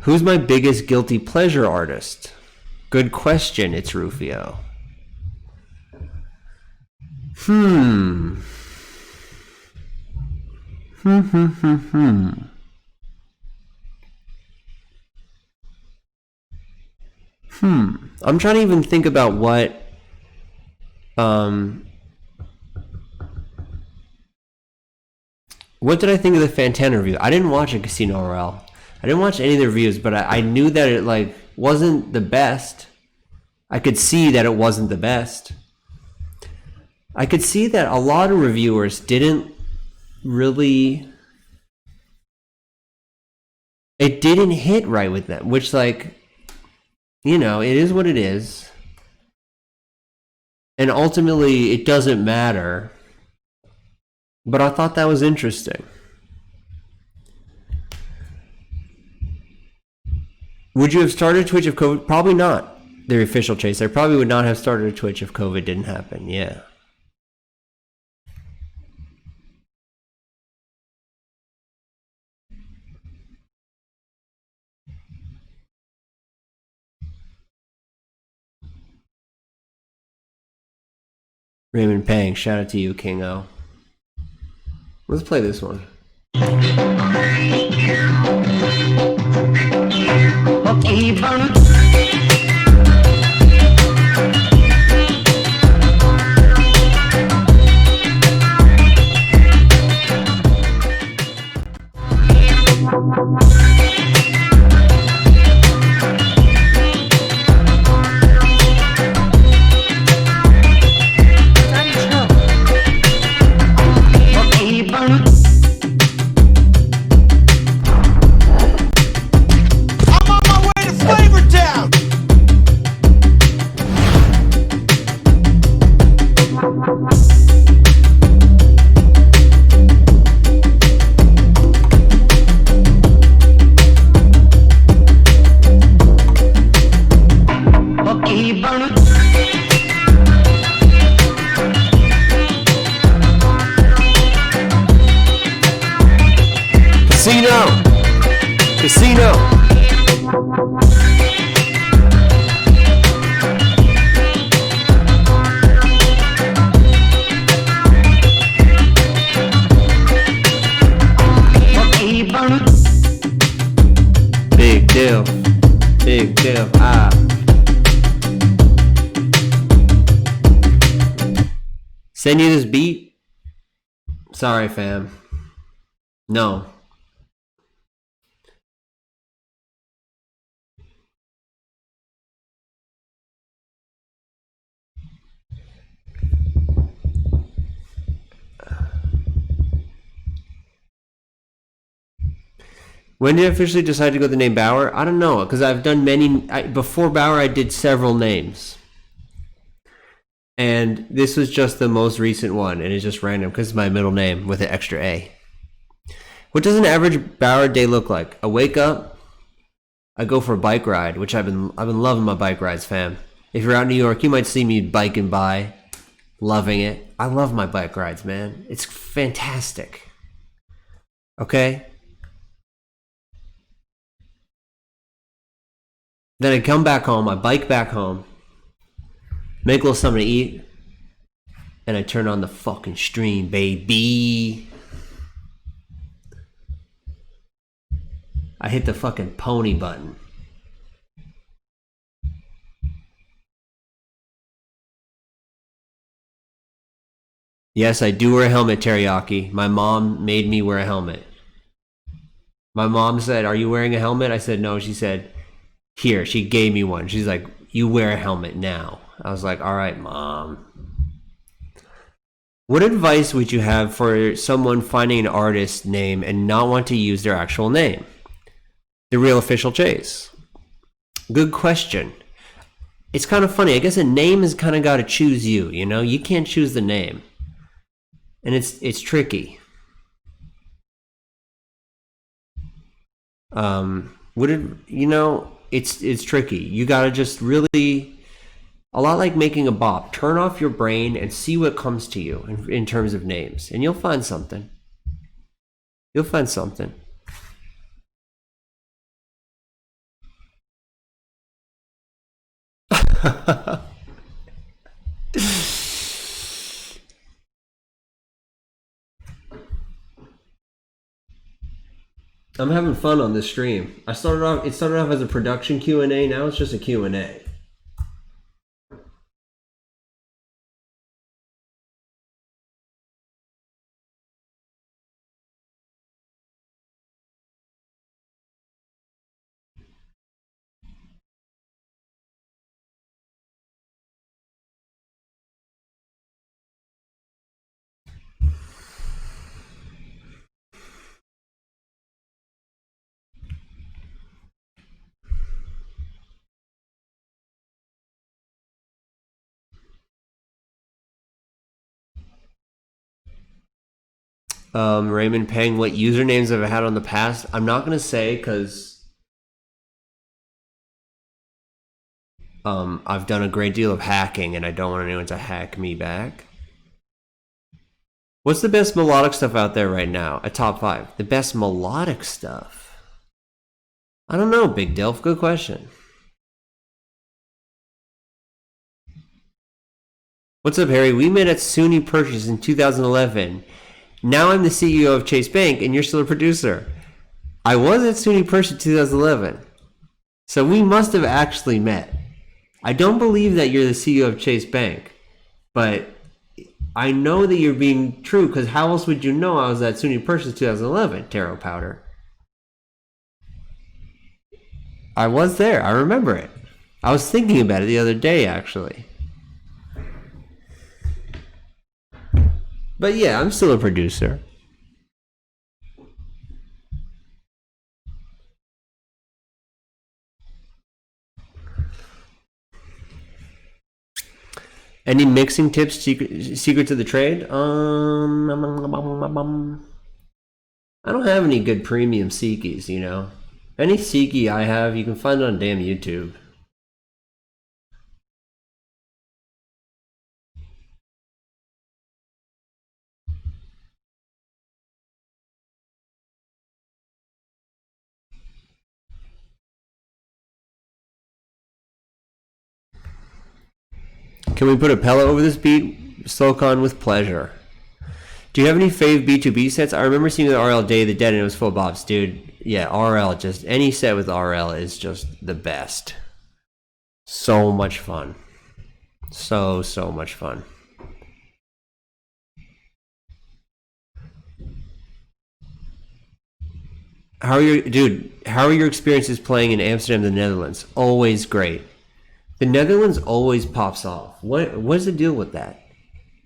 Who's my biggest guilty pleasure artist? Good question, it's Rufio. I'm trying to even think about what did I think of the Fantana review? I didn't watch a Casino Royale. I didn't watch any of the reviews, but I knew that it like wasn't the best. I could see that it wasn't the best. I could see that a lot of reviewers didn't really... It didn't hit right with them, which like, it is what it is. And ultimately, it doesn't matter. But I thought that was interesting. Would you have started Twitch if COVID? Probably not. The official Chase. I probably would not have started a Twitch if COVID didn't happen. Yeah. Raymond Pang, shout out to you, King O. Let's play this one. Sorry, fam. No. When did I officially decide to go with the name Baauer? I don't know, because I've done many. Before Baauer, I did several names. And this was just the most recent one, and it's just random because it's my middle name with an extra A. What does an average Baauer day look like? I wake up, I go for a bike ride, which I've been loving my bike rides, fam. If you're out in New York, you might see me biking by, loving it. I love my bike rides, man. It's fantastic. Okay? Then I come back home, I bike back home, make a little something to eat, and I turn on the fucking stream, baby. I hit the fucking pony button. Yes, I do wear a helmet, Teriyaki. My mom made me wear a helmet. My mom said, "Are you wearing a helmet?" I said, "No." She said, "Here." She gave me one. She's like, "You wear a helmet now." I was like, "All right, Mom." What advice would you have for someone finding an artist name and not want to use their actual name? The real official Chase. Good question. It's kind of funny. I guess a name has kind of got to choose you, you know? You can't choose the name. And it's tricky. It's tricky. You got to just really, a lot like making a bop. Turn off your brain and see what comes to you in terms of names. And you'll find something. You'll find something. I'm having fun on this stream. It started off as a production Q&A, now it's just a Q&A. Raymond Peng, what usernames have I had on the past? I'm not going to say because I've done a great deal of hacking and I don't want anyone to hack me back. What's the best melodic stuff out there right now? A top 5. The best melodic stuff? I don't know, Big Delph. Good question. What's up, Harry? We met at SUNY Purchase in 2011. Now I'm the CEO of Chase Bank, and you're still a producer. I was at SUNY Purchase in 2011. So we must have actually met. I don't believe that you're the CEO of Chase Bank, but I know that you're being true, because how else would you know I was at SUNY Purchase in 2011, Tarot Powder? I was there. I remember it. I was thinking about it the other day, actually. But yeah, I'm still a producer. Any mixing tips, secrets of the trade? I don't have any good premium Sikis, you know. Any Siki I have, you can find it on damn YouTube. Can we put a pellet over this beat? Silicon with pleasure. Do you have any fave B2B sets? I remember seeing the RL Day of the Dead and it was full of bops. Dude, yeah, RL, just any set with RL is just the best. So much fun. So much fun. How are your experiences playing in Amsterdam, the Netherlands? Always great. The Netherlands always pops off. What's the deal with that?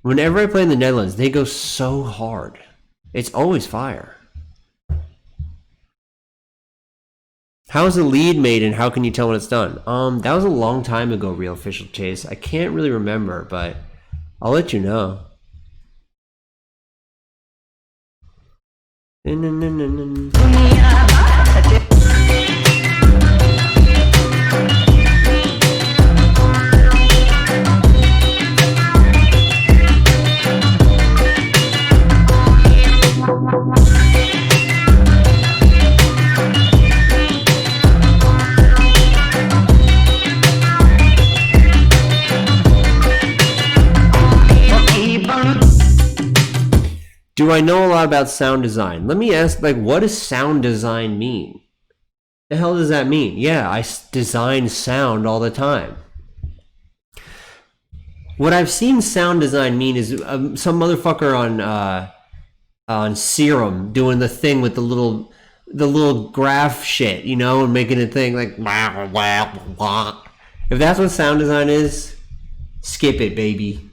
Whenever I play in the Netherlands, they go so hard. It's always fire. How's the lead made and how can you tell when it's done? That was a long time ago, Real Official Chase. I can't really remember, but I'll let you know. Do I know a lot about sound design? Let me ask, like, what does sound design mean? The hell does that mean? Yeah, I design sound all the time. What I've seen sound design mean is some motherfucker on Serum doing the thing with the little graph shit, you know, and making a thing like wah, wah, wah. If that's what sound design is, skip it, baby.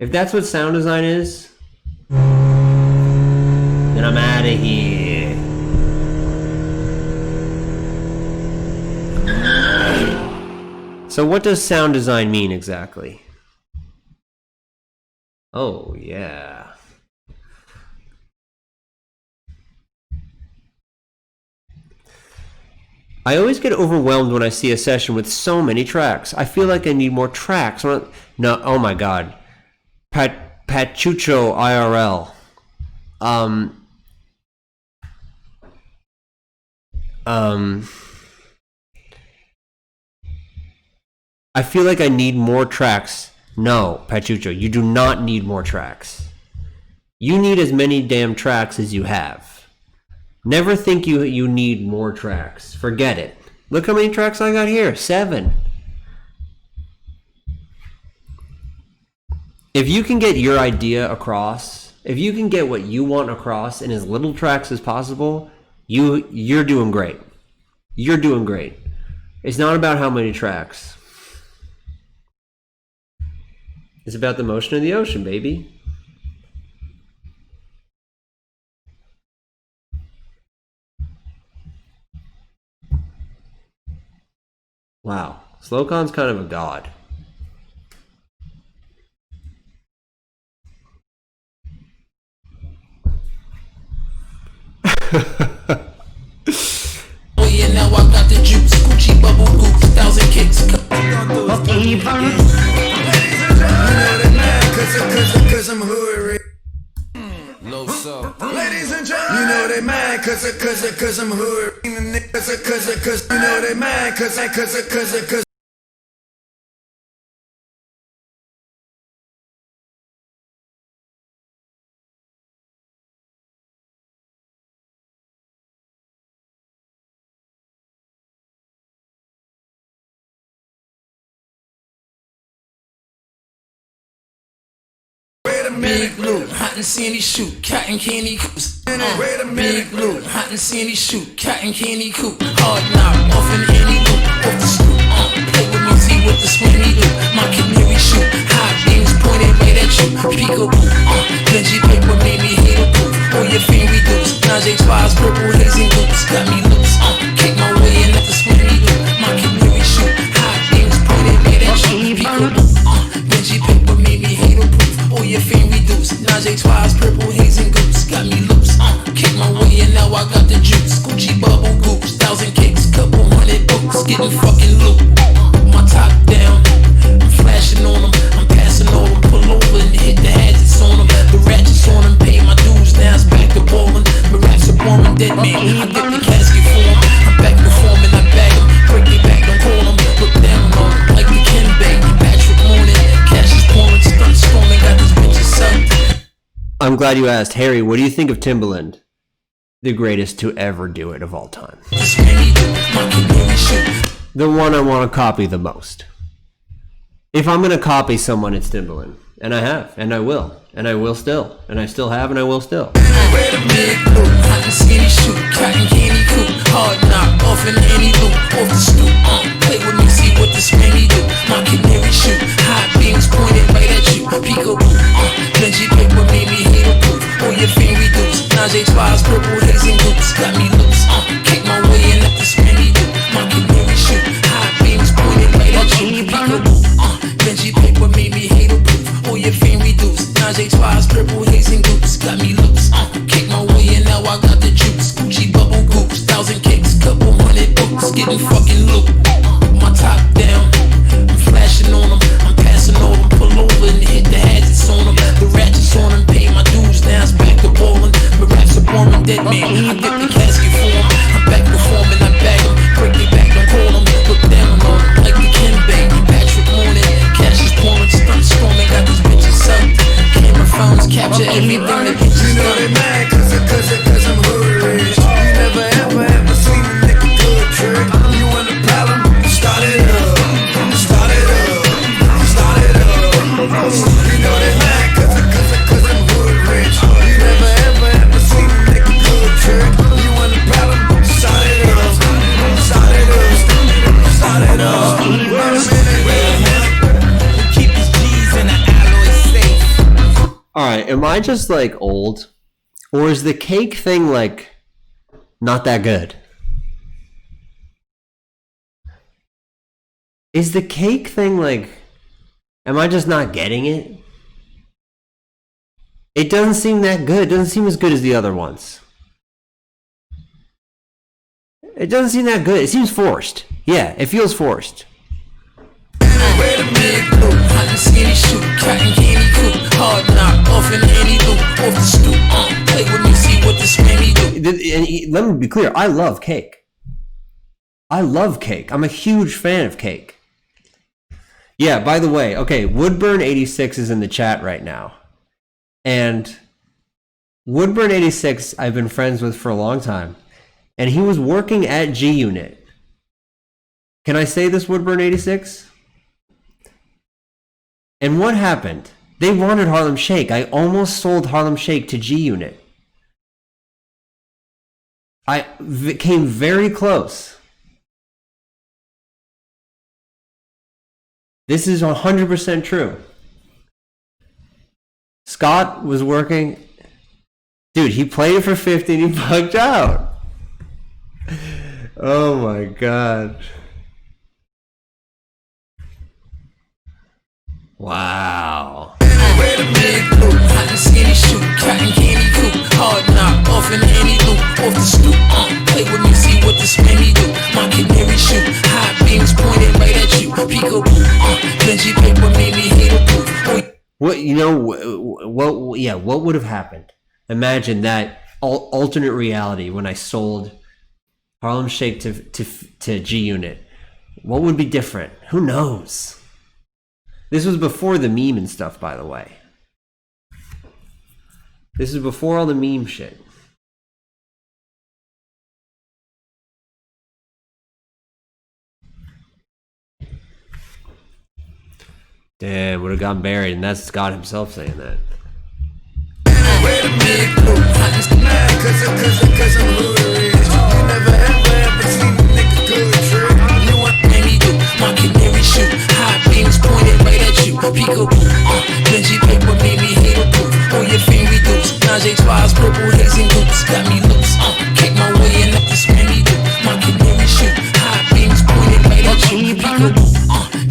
If that's what sound design is, then I'm out of here. So what does sound design mean exactly? Oh, yeah. I always get overwhelmed when I see a session with so many tracks. I feel like I need more tracks. No, oh my god. Pachucho IRL. I feel like I need more tracks. No, Pachucho, you do not need more tracks. You need as many damn tracks as you have. Never think you need more tracks. Forget it. Look how many tracks I got here. 7. If you can get your idea across, if you can get what you want across in as little tracks as possible, you're doing great. You're doing great. It's not about how many tracks. It's about the motion of the ocean, baby. Wow. Slocon's kind of a god. Oh yeah, now I got the juice, Gucci bubble goose, 1,000 kicks. Cause I'm hood. Low so. Ladies and gentlemen, you know they mad cause I'm hood. Cause you know they mad cause Big Blue, hot and sandy shoot, cotton candy coops. Big Blue, hot and sandy shoot, cotton candy coop. Hard knock, off in any loop, off the scoop. Play with me, see what the swimmy do. My canary shoot, hot beams pointed right at you. Peekaboo, Benji paper made me hate a proof. All your fiend reduce, Najee spies, purple haze and goops. Got me loose, kick my way in at the swimmy do. My canary shoot, hot beams pointed right at you. Peekaboo, Benji paper made me hate a proof. All your fiend reduce, Najee twice, purple haze and goose. Got me loose, kick my way and now I got the juice. Gucci bubble goose, 1,000 kicks, couple hundred boots. Getting fucking loot, my top down, I'm flashing on them, I'm passing on them. Pull over and hit the hazards on them. The ratchets on them, pay my dues, now it's back to ballin'. My raps are boring, dead man, I dip the casket for them. I'm back performing, I bag them, break it back, don't call them. Look down on them, like the Ken Bay, Patrick Morning. Cash is pouring, stunt storming, got this bitch sucked. I'm glad you asked. Harry, what do you think of Timbaland? The greatest to ever do it of all time. The one I want to copy the most. If I'm going to copy someone, it's Timbaland. And I have, and I will still. And I still have, and I will still. Hot and sandy shoot, cotton candy coop. Hard knock, off in any loop, off the stoop. Play with me, see what this manny do. My canary shoot, hot beams pointed right at you. Peekaboo, Benji paper made me hate a proof. All your fan reduce, Najee twice, purple haze and goops. Got me loose, kick my way in at this manny do. My canary shoot, hot beams pointed right at you. Peekaboo, Benji paper made me hate a proof. All your fan reduce, Najee twice, purple haze and goops. Got me loose, kick my way in, now I got the juice. Gucci bubble goops, 1,000 kicks, couple hundred books. Getting fucking looped, my top down. I'm flashing on them, I'm passing on them. Pull over and hit the hazards on them. The ratchets on them, pay my dues, now it's back to ballin'. My raps are boring, dead man, I dip the casket for them. I'm back performing, I bag them, break me back, don't call them. Look down on them, like the Kim Bang, Patrick Morning. Cash is pouring, stunt storming, got these bitches up. Camera phones capture everything that bitches You know they mad cause I'm hood rich. You never ever seen a nigga good trick. You want a problem? Start it up. Start it up. Start it up. You know they mad cause I'm hood rich. You never ever seen a nigga good trick. You want a problem? Start it up. Start it up. Start it up. Wait a minute. keep his G's in an alloy safe. Alright, am I just like old? Or is the cake thing like not that good? Is the cake thing like, am I just not getting it? It doesn't seem that good. It doesn't seem as good as the other ones. It doesn't seem that good. It seems forced. Yeah, it feels forced. Wait a minute, blue, hot and skinny shoot, cotton candy coop. Hard knock, off in any loop, off the stoop. Play with me, see what this manny do. And let me be clear, I love cake. I love cake. I'm a huge fan of cake. Yeah, by the way, okay, Woodburn86 is in the chat right now. And Woodburn86 I've been friends with for a long time. And he was working at G Unit. Can I say this, Woodburn86? And what happened? They wanted Harlem Shake. I almost sold Harlem Shake to G Unit. I came very close. This is 100% true. Scott was working. Dude, he played it for 50 and he bugged out. Oh my god. Wow. Wait a minute, blue, hot and skinny shoot, cotton candy coop. Hard knock, off in any loop, off the stoop. Play with me, see what this manny do. My canary shoot, hot beams pointed right at you. Peekaboo, Benji paper made me hate a proof. What, you know, what, yeah, what would have happened? Imagine that alternate reality when I sold Harlem Shake to G Unit. What would be different? Who knows? This was before the meme and stuff, by the way. This is before all the meme shit. Damn, would have gotten buried, and that's Scott himself saying that. Wait a minute, blue, hot and Mad cause I'm hood rich. You never ever seen a nigga good trick. You want manny do. My canary shoot, hot beams pointed right at you. Peekaboo, Benji paper made me hate a proof. All your fan reduce, Najee twice, purple haze and goops. Got me loose, kick my way in at this manny do. My canary shoot, hot beams pointed right at you. Peekaboo,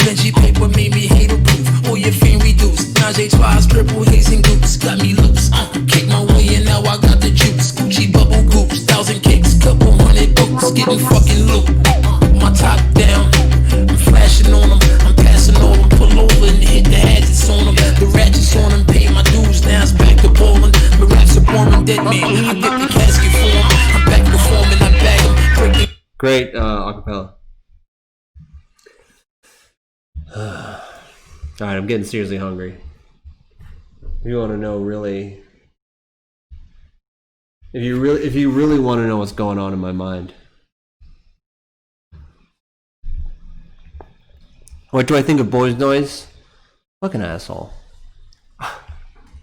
Benji paper made me hate a proof. All your fan reduce, Najee twice, purple haze and goops. Got me loose, kick my way in, now I got the juice. Gucci bubble goops, 1,000 kicks, couple hundred books. Getting fucking looped, my top down. I'm flashing on them, I'm passing on them. Pull over and hit the hazards on them. The ratchets on them, pay my dues, now it's back to ballin'. My raps are boring, dead man, I dip the casket for them. I'm back performing, I bag them, break the Great acapella. Alright, I'm getting seriously hungry. If you want to know really... If you really want to know what's going on in my mind. What do I think of Boys Noise? Fucking asshole.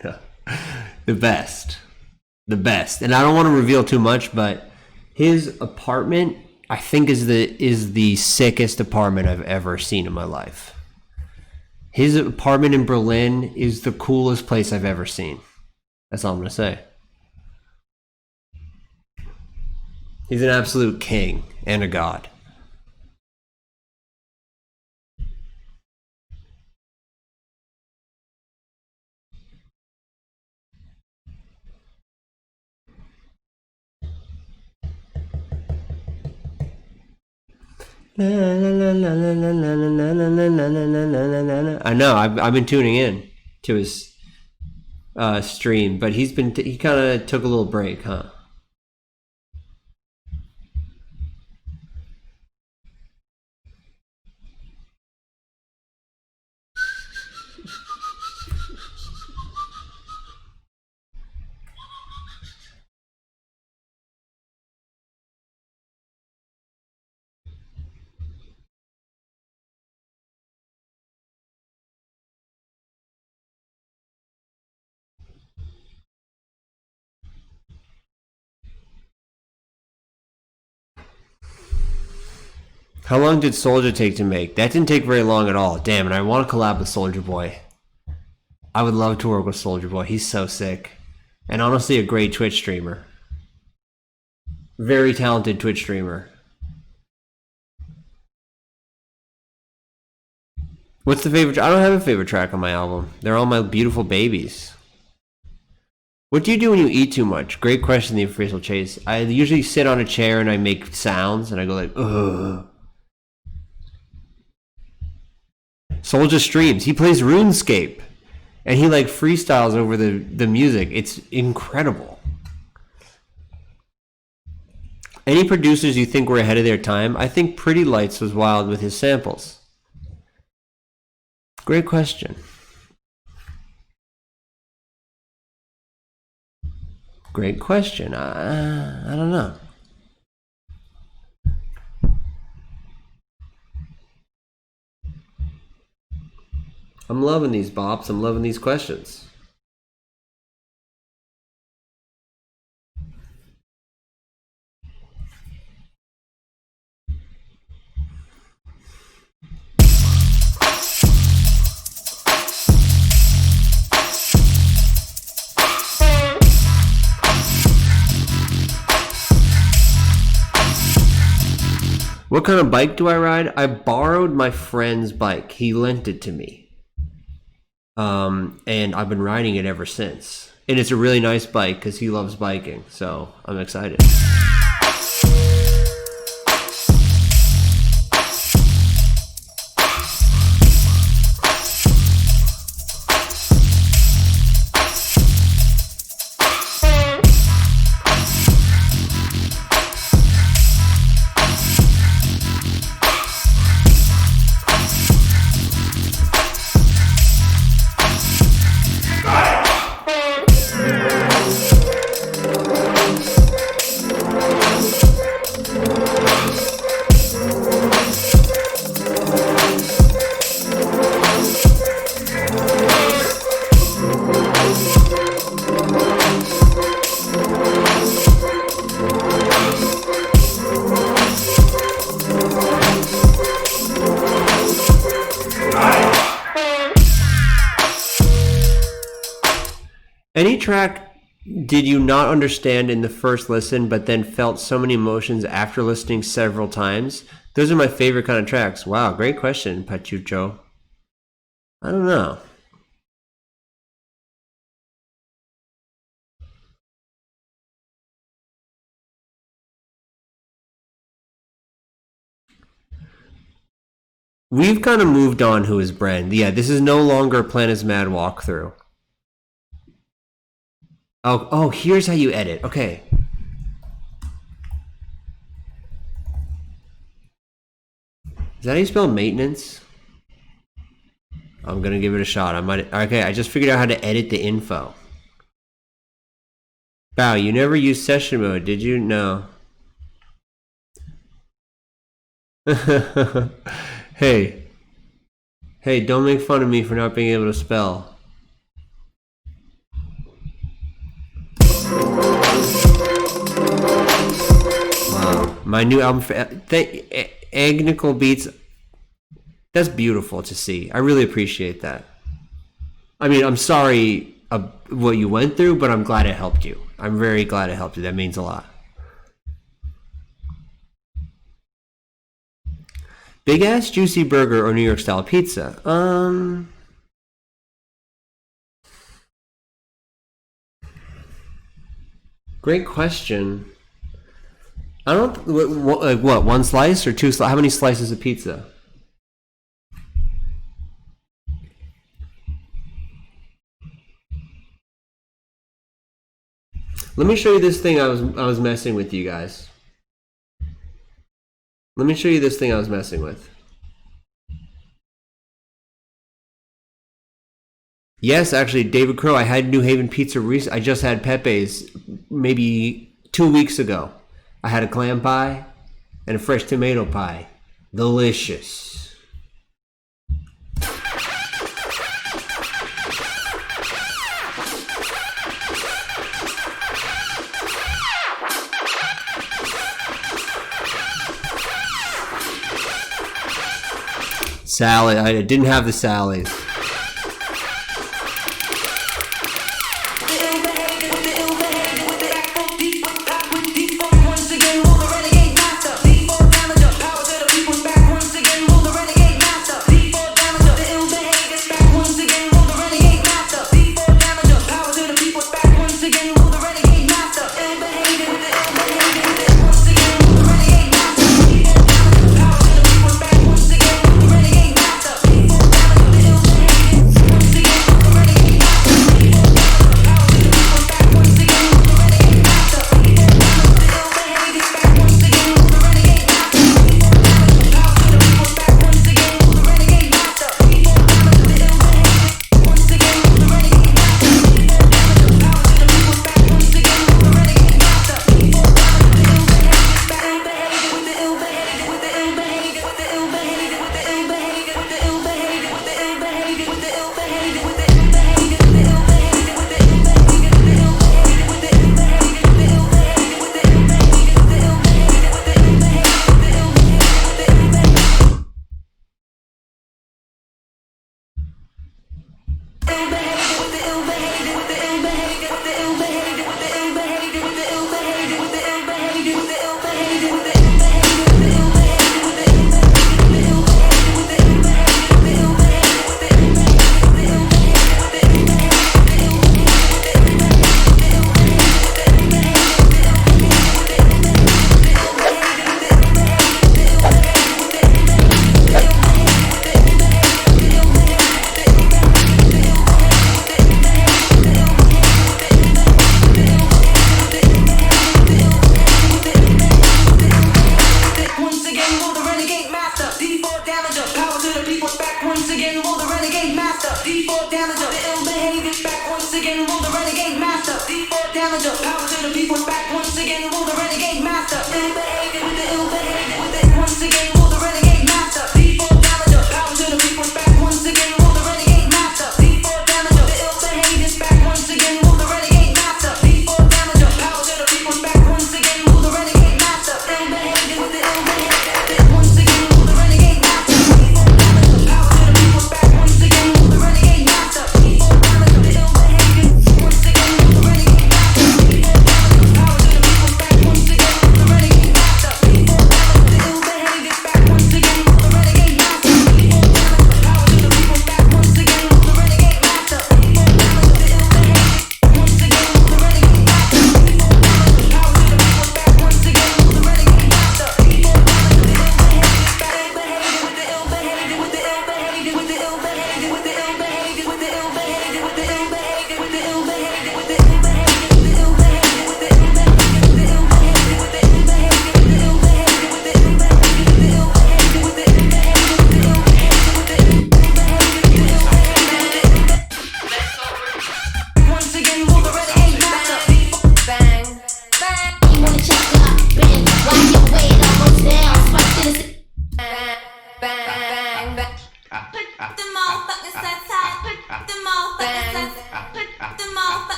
The best. the best. And I don't want to reveal too much, but his apartment, I think, is the sickest apartment I've ever seen in my life. His apartment in Berlin is the coolest place I've ever seen. That's all I'm gonna say. He's an absolute king and a god. I know. I've been tuning in to his stream, but he kind of took a little break, huh? How long did Soulja take to make? That didn't take very long at all. Damn, and I want to collab with Soulja Boy. I would love to work with Soulja Boy. He's so sick. And honestly, a great Twitch streamer. Very talented Twitch streamer. What's the favorite? I don't have a favorite track on my album. They're all my beautiful babies. What do you do when you eat too much? Great question, the official Chase. I usually sit on a chair and I make sounds and I go like, ugh. Soulja streams. He plays RuneScape. And he like freestyles over the music. It's incredible. Any producers you think were ahead of their time? I think Pretty Lights was wild with his samples. Great question. Great question. I don't know. I'm loving these bops. I'm loving these questions. What kind of bike do I ride? I borrowed my friend's bike. He lent it to me. And I've been riding it ever since. And it's a really nice bike because he loves biking. So I'm excited. Any track did you not understand in the first listen, but then felt so many emotions after listening several times? Those are my favorite kind of tracks. Wow, great question, Pachucho. I don't know. We've kind of moved on who is Bren. Yeah, this is no longer Plan is Mad walkthrough. Oh, here's how you edit. Okay. Is that how you spell maintenance? I'm gonna give it a shot. Okay, I just figured out how to edit the info. Bao, you never used session mode, did you? No. Hey, don't make fun of me for not being able to spell. my new album. Agnical Beats. That's beautiful to see. I really appreciate that. I mean, I'm sorry what you went through, but I'm glad it helped you. I'm very glad it helped you. That means a lot. Big ass juicy burger or New York style pizza? Great question. I don't what one slice or two slices? How many slices of pizza? Let me show you this thing I was messing with, you guys. Let me show you this thing I was messing with. Yes, actually, David Crow, I had New Haven pizza recently. I just had Pepe's maybe 2 weeks ago. I had a clam pie and a fresh tomato pie. Delicious. Salad. I didn't have the salads.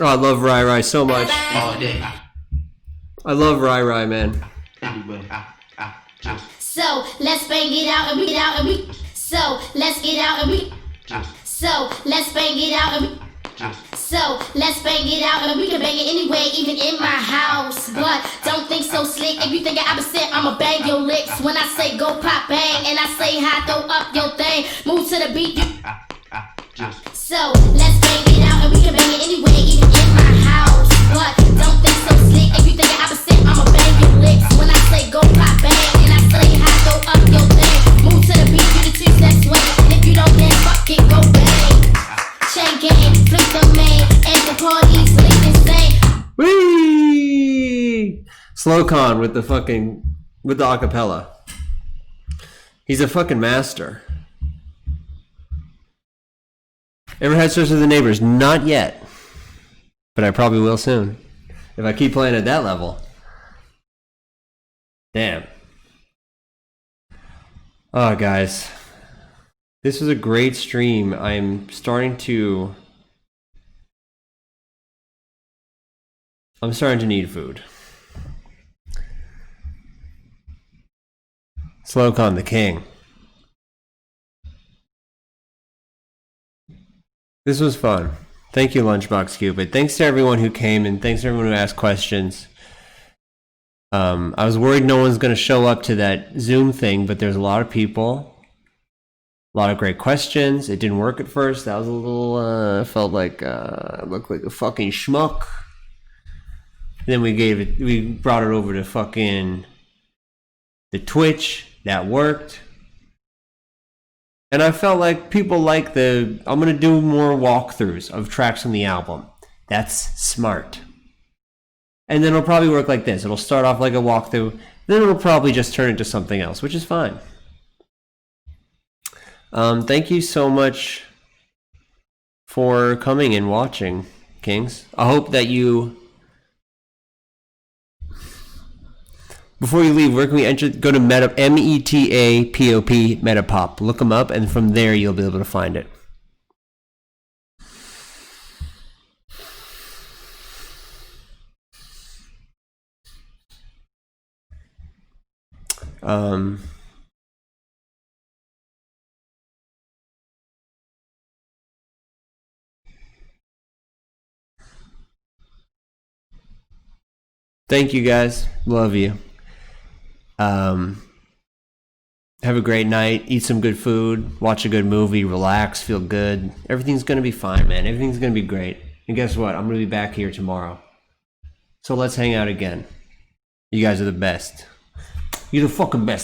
Oh, I love Rai Rai so much. All day. I love Rai Rai, man. So let's bang it out and we get out and we. So let's get out and we. So let's bang it out and we. So let's bang it out and we can bang it anyway, even in my house. But don't think so slick. If you think I'm upset, I'ma bang your lips. When I say go pop bang and I say hi, throw up your thing. Move to the beat. So let's bang it out and we can bang it anyway, even in my house. But don't think so slick. If you think I'm upset, I'ma bang your lips. When I say go pop bang and I say hi, throw up your thing. Move to the beat, do the two steps way. And if you don't, then fuck it, go bang. Chain gang, flip the main, and the party's lit insane. Whee! Slowcon with the acapella. He's a fucking master. Ever had sex with the neighbors? Not yet. But I probably will soon. If I keep playing at that level. Damn. Oh, guys. This was a great stream. I'm starting to need food. Slowcon the king. This was fun. Thank you, Lunchbox Cupid. Thanks to everyone who came and thanks to everyone who asked questions. I was worried no one's going to show up to that Zoom thing, but there's a lot of people. A lot of great questions. It didn't work at first. That was a little, felt like, I looked like a fucking schmuck. Then we brought it over to fucking the Twitch. That worked. And I felt like people like I'm going to do more walkthroughs of tracks from the album. That's smart. And then it'll probably work like this. It'll start off like a walkthrough. Then it'll probably just turn into something else, which is fine. Thank you so much for coming and watching, Kings. I hope that you... Before you leave, where can we enter? Go to METAPOP, Metapop. Look them up, and from there you'll be able to find it. Thank you guys. Love you. Have a great night. Eat some good food. Watch a good movie. Relax. Feel good. Everything's going to be fine, man. Everything's going to be great. And guess what? I'm going to be back here tomorrow. So let's hang out again. You guys are the best. You're the fucking best.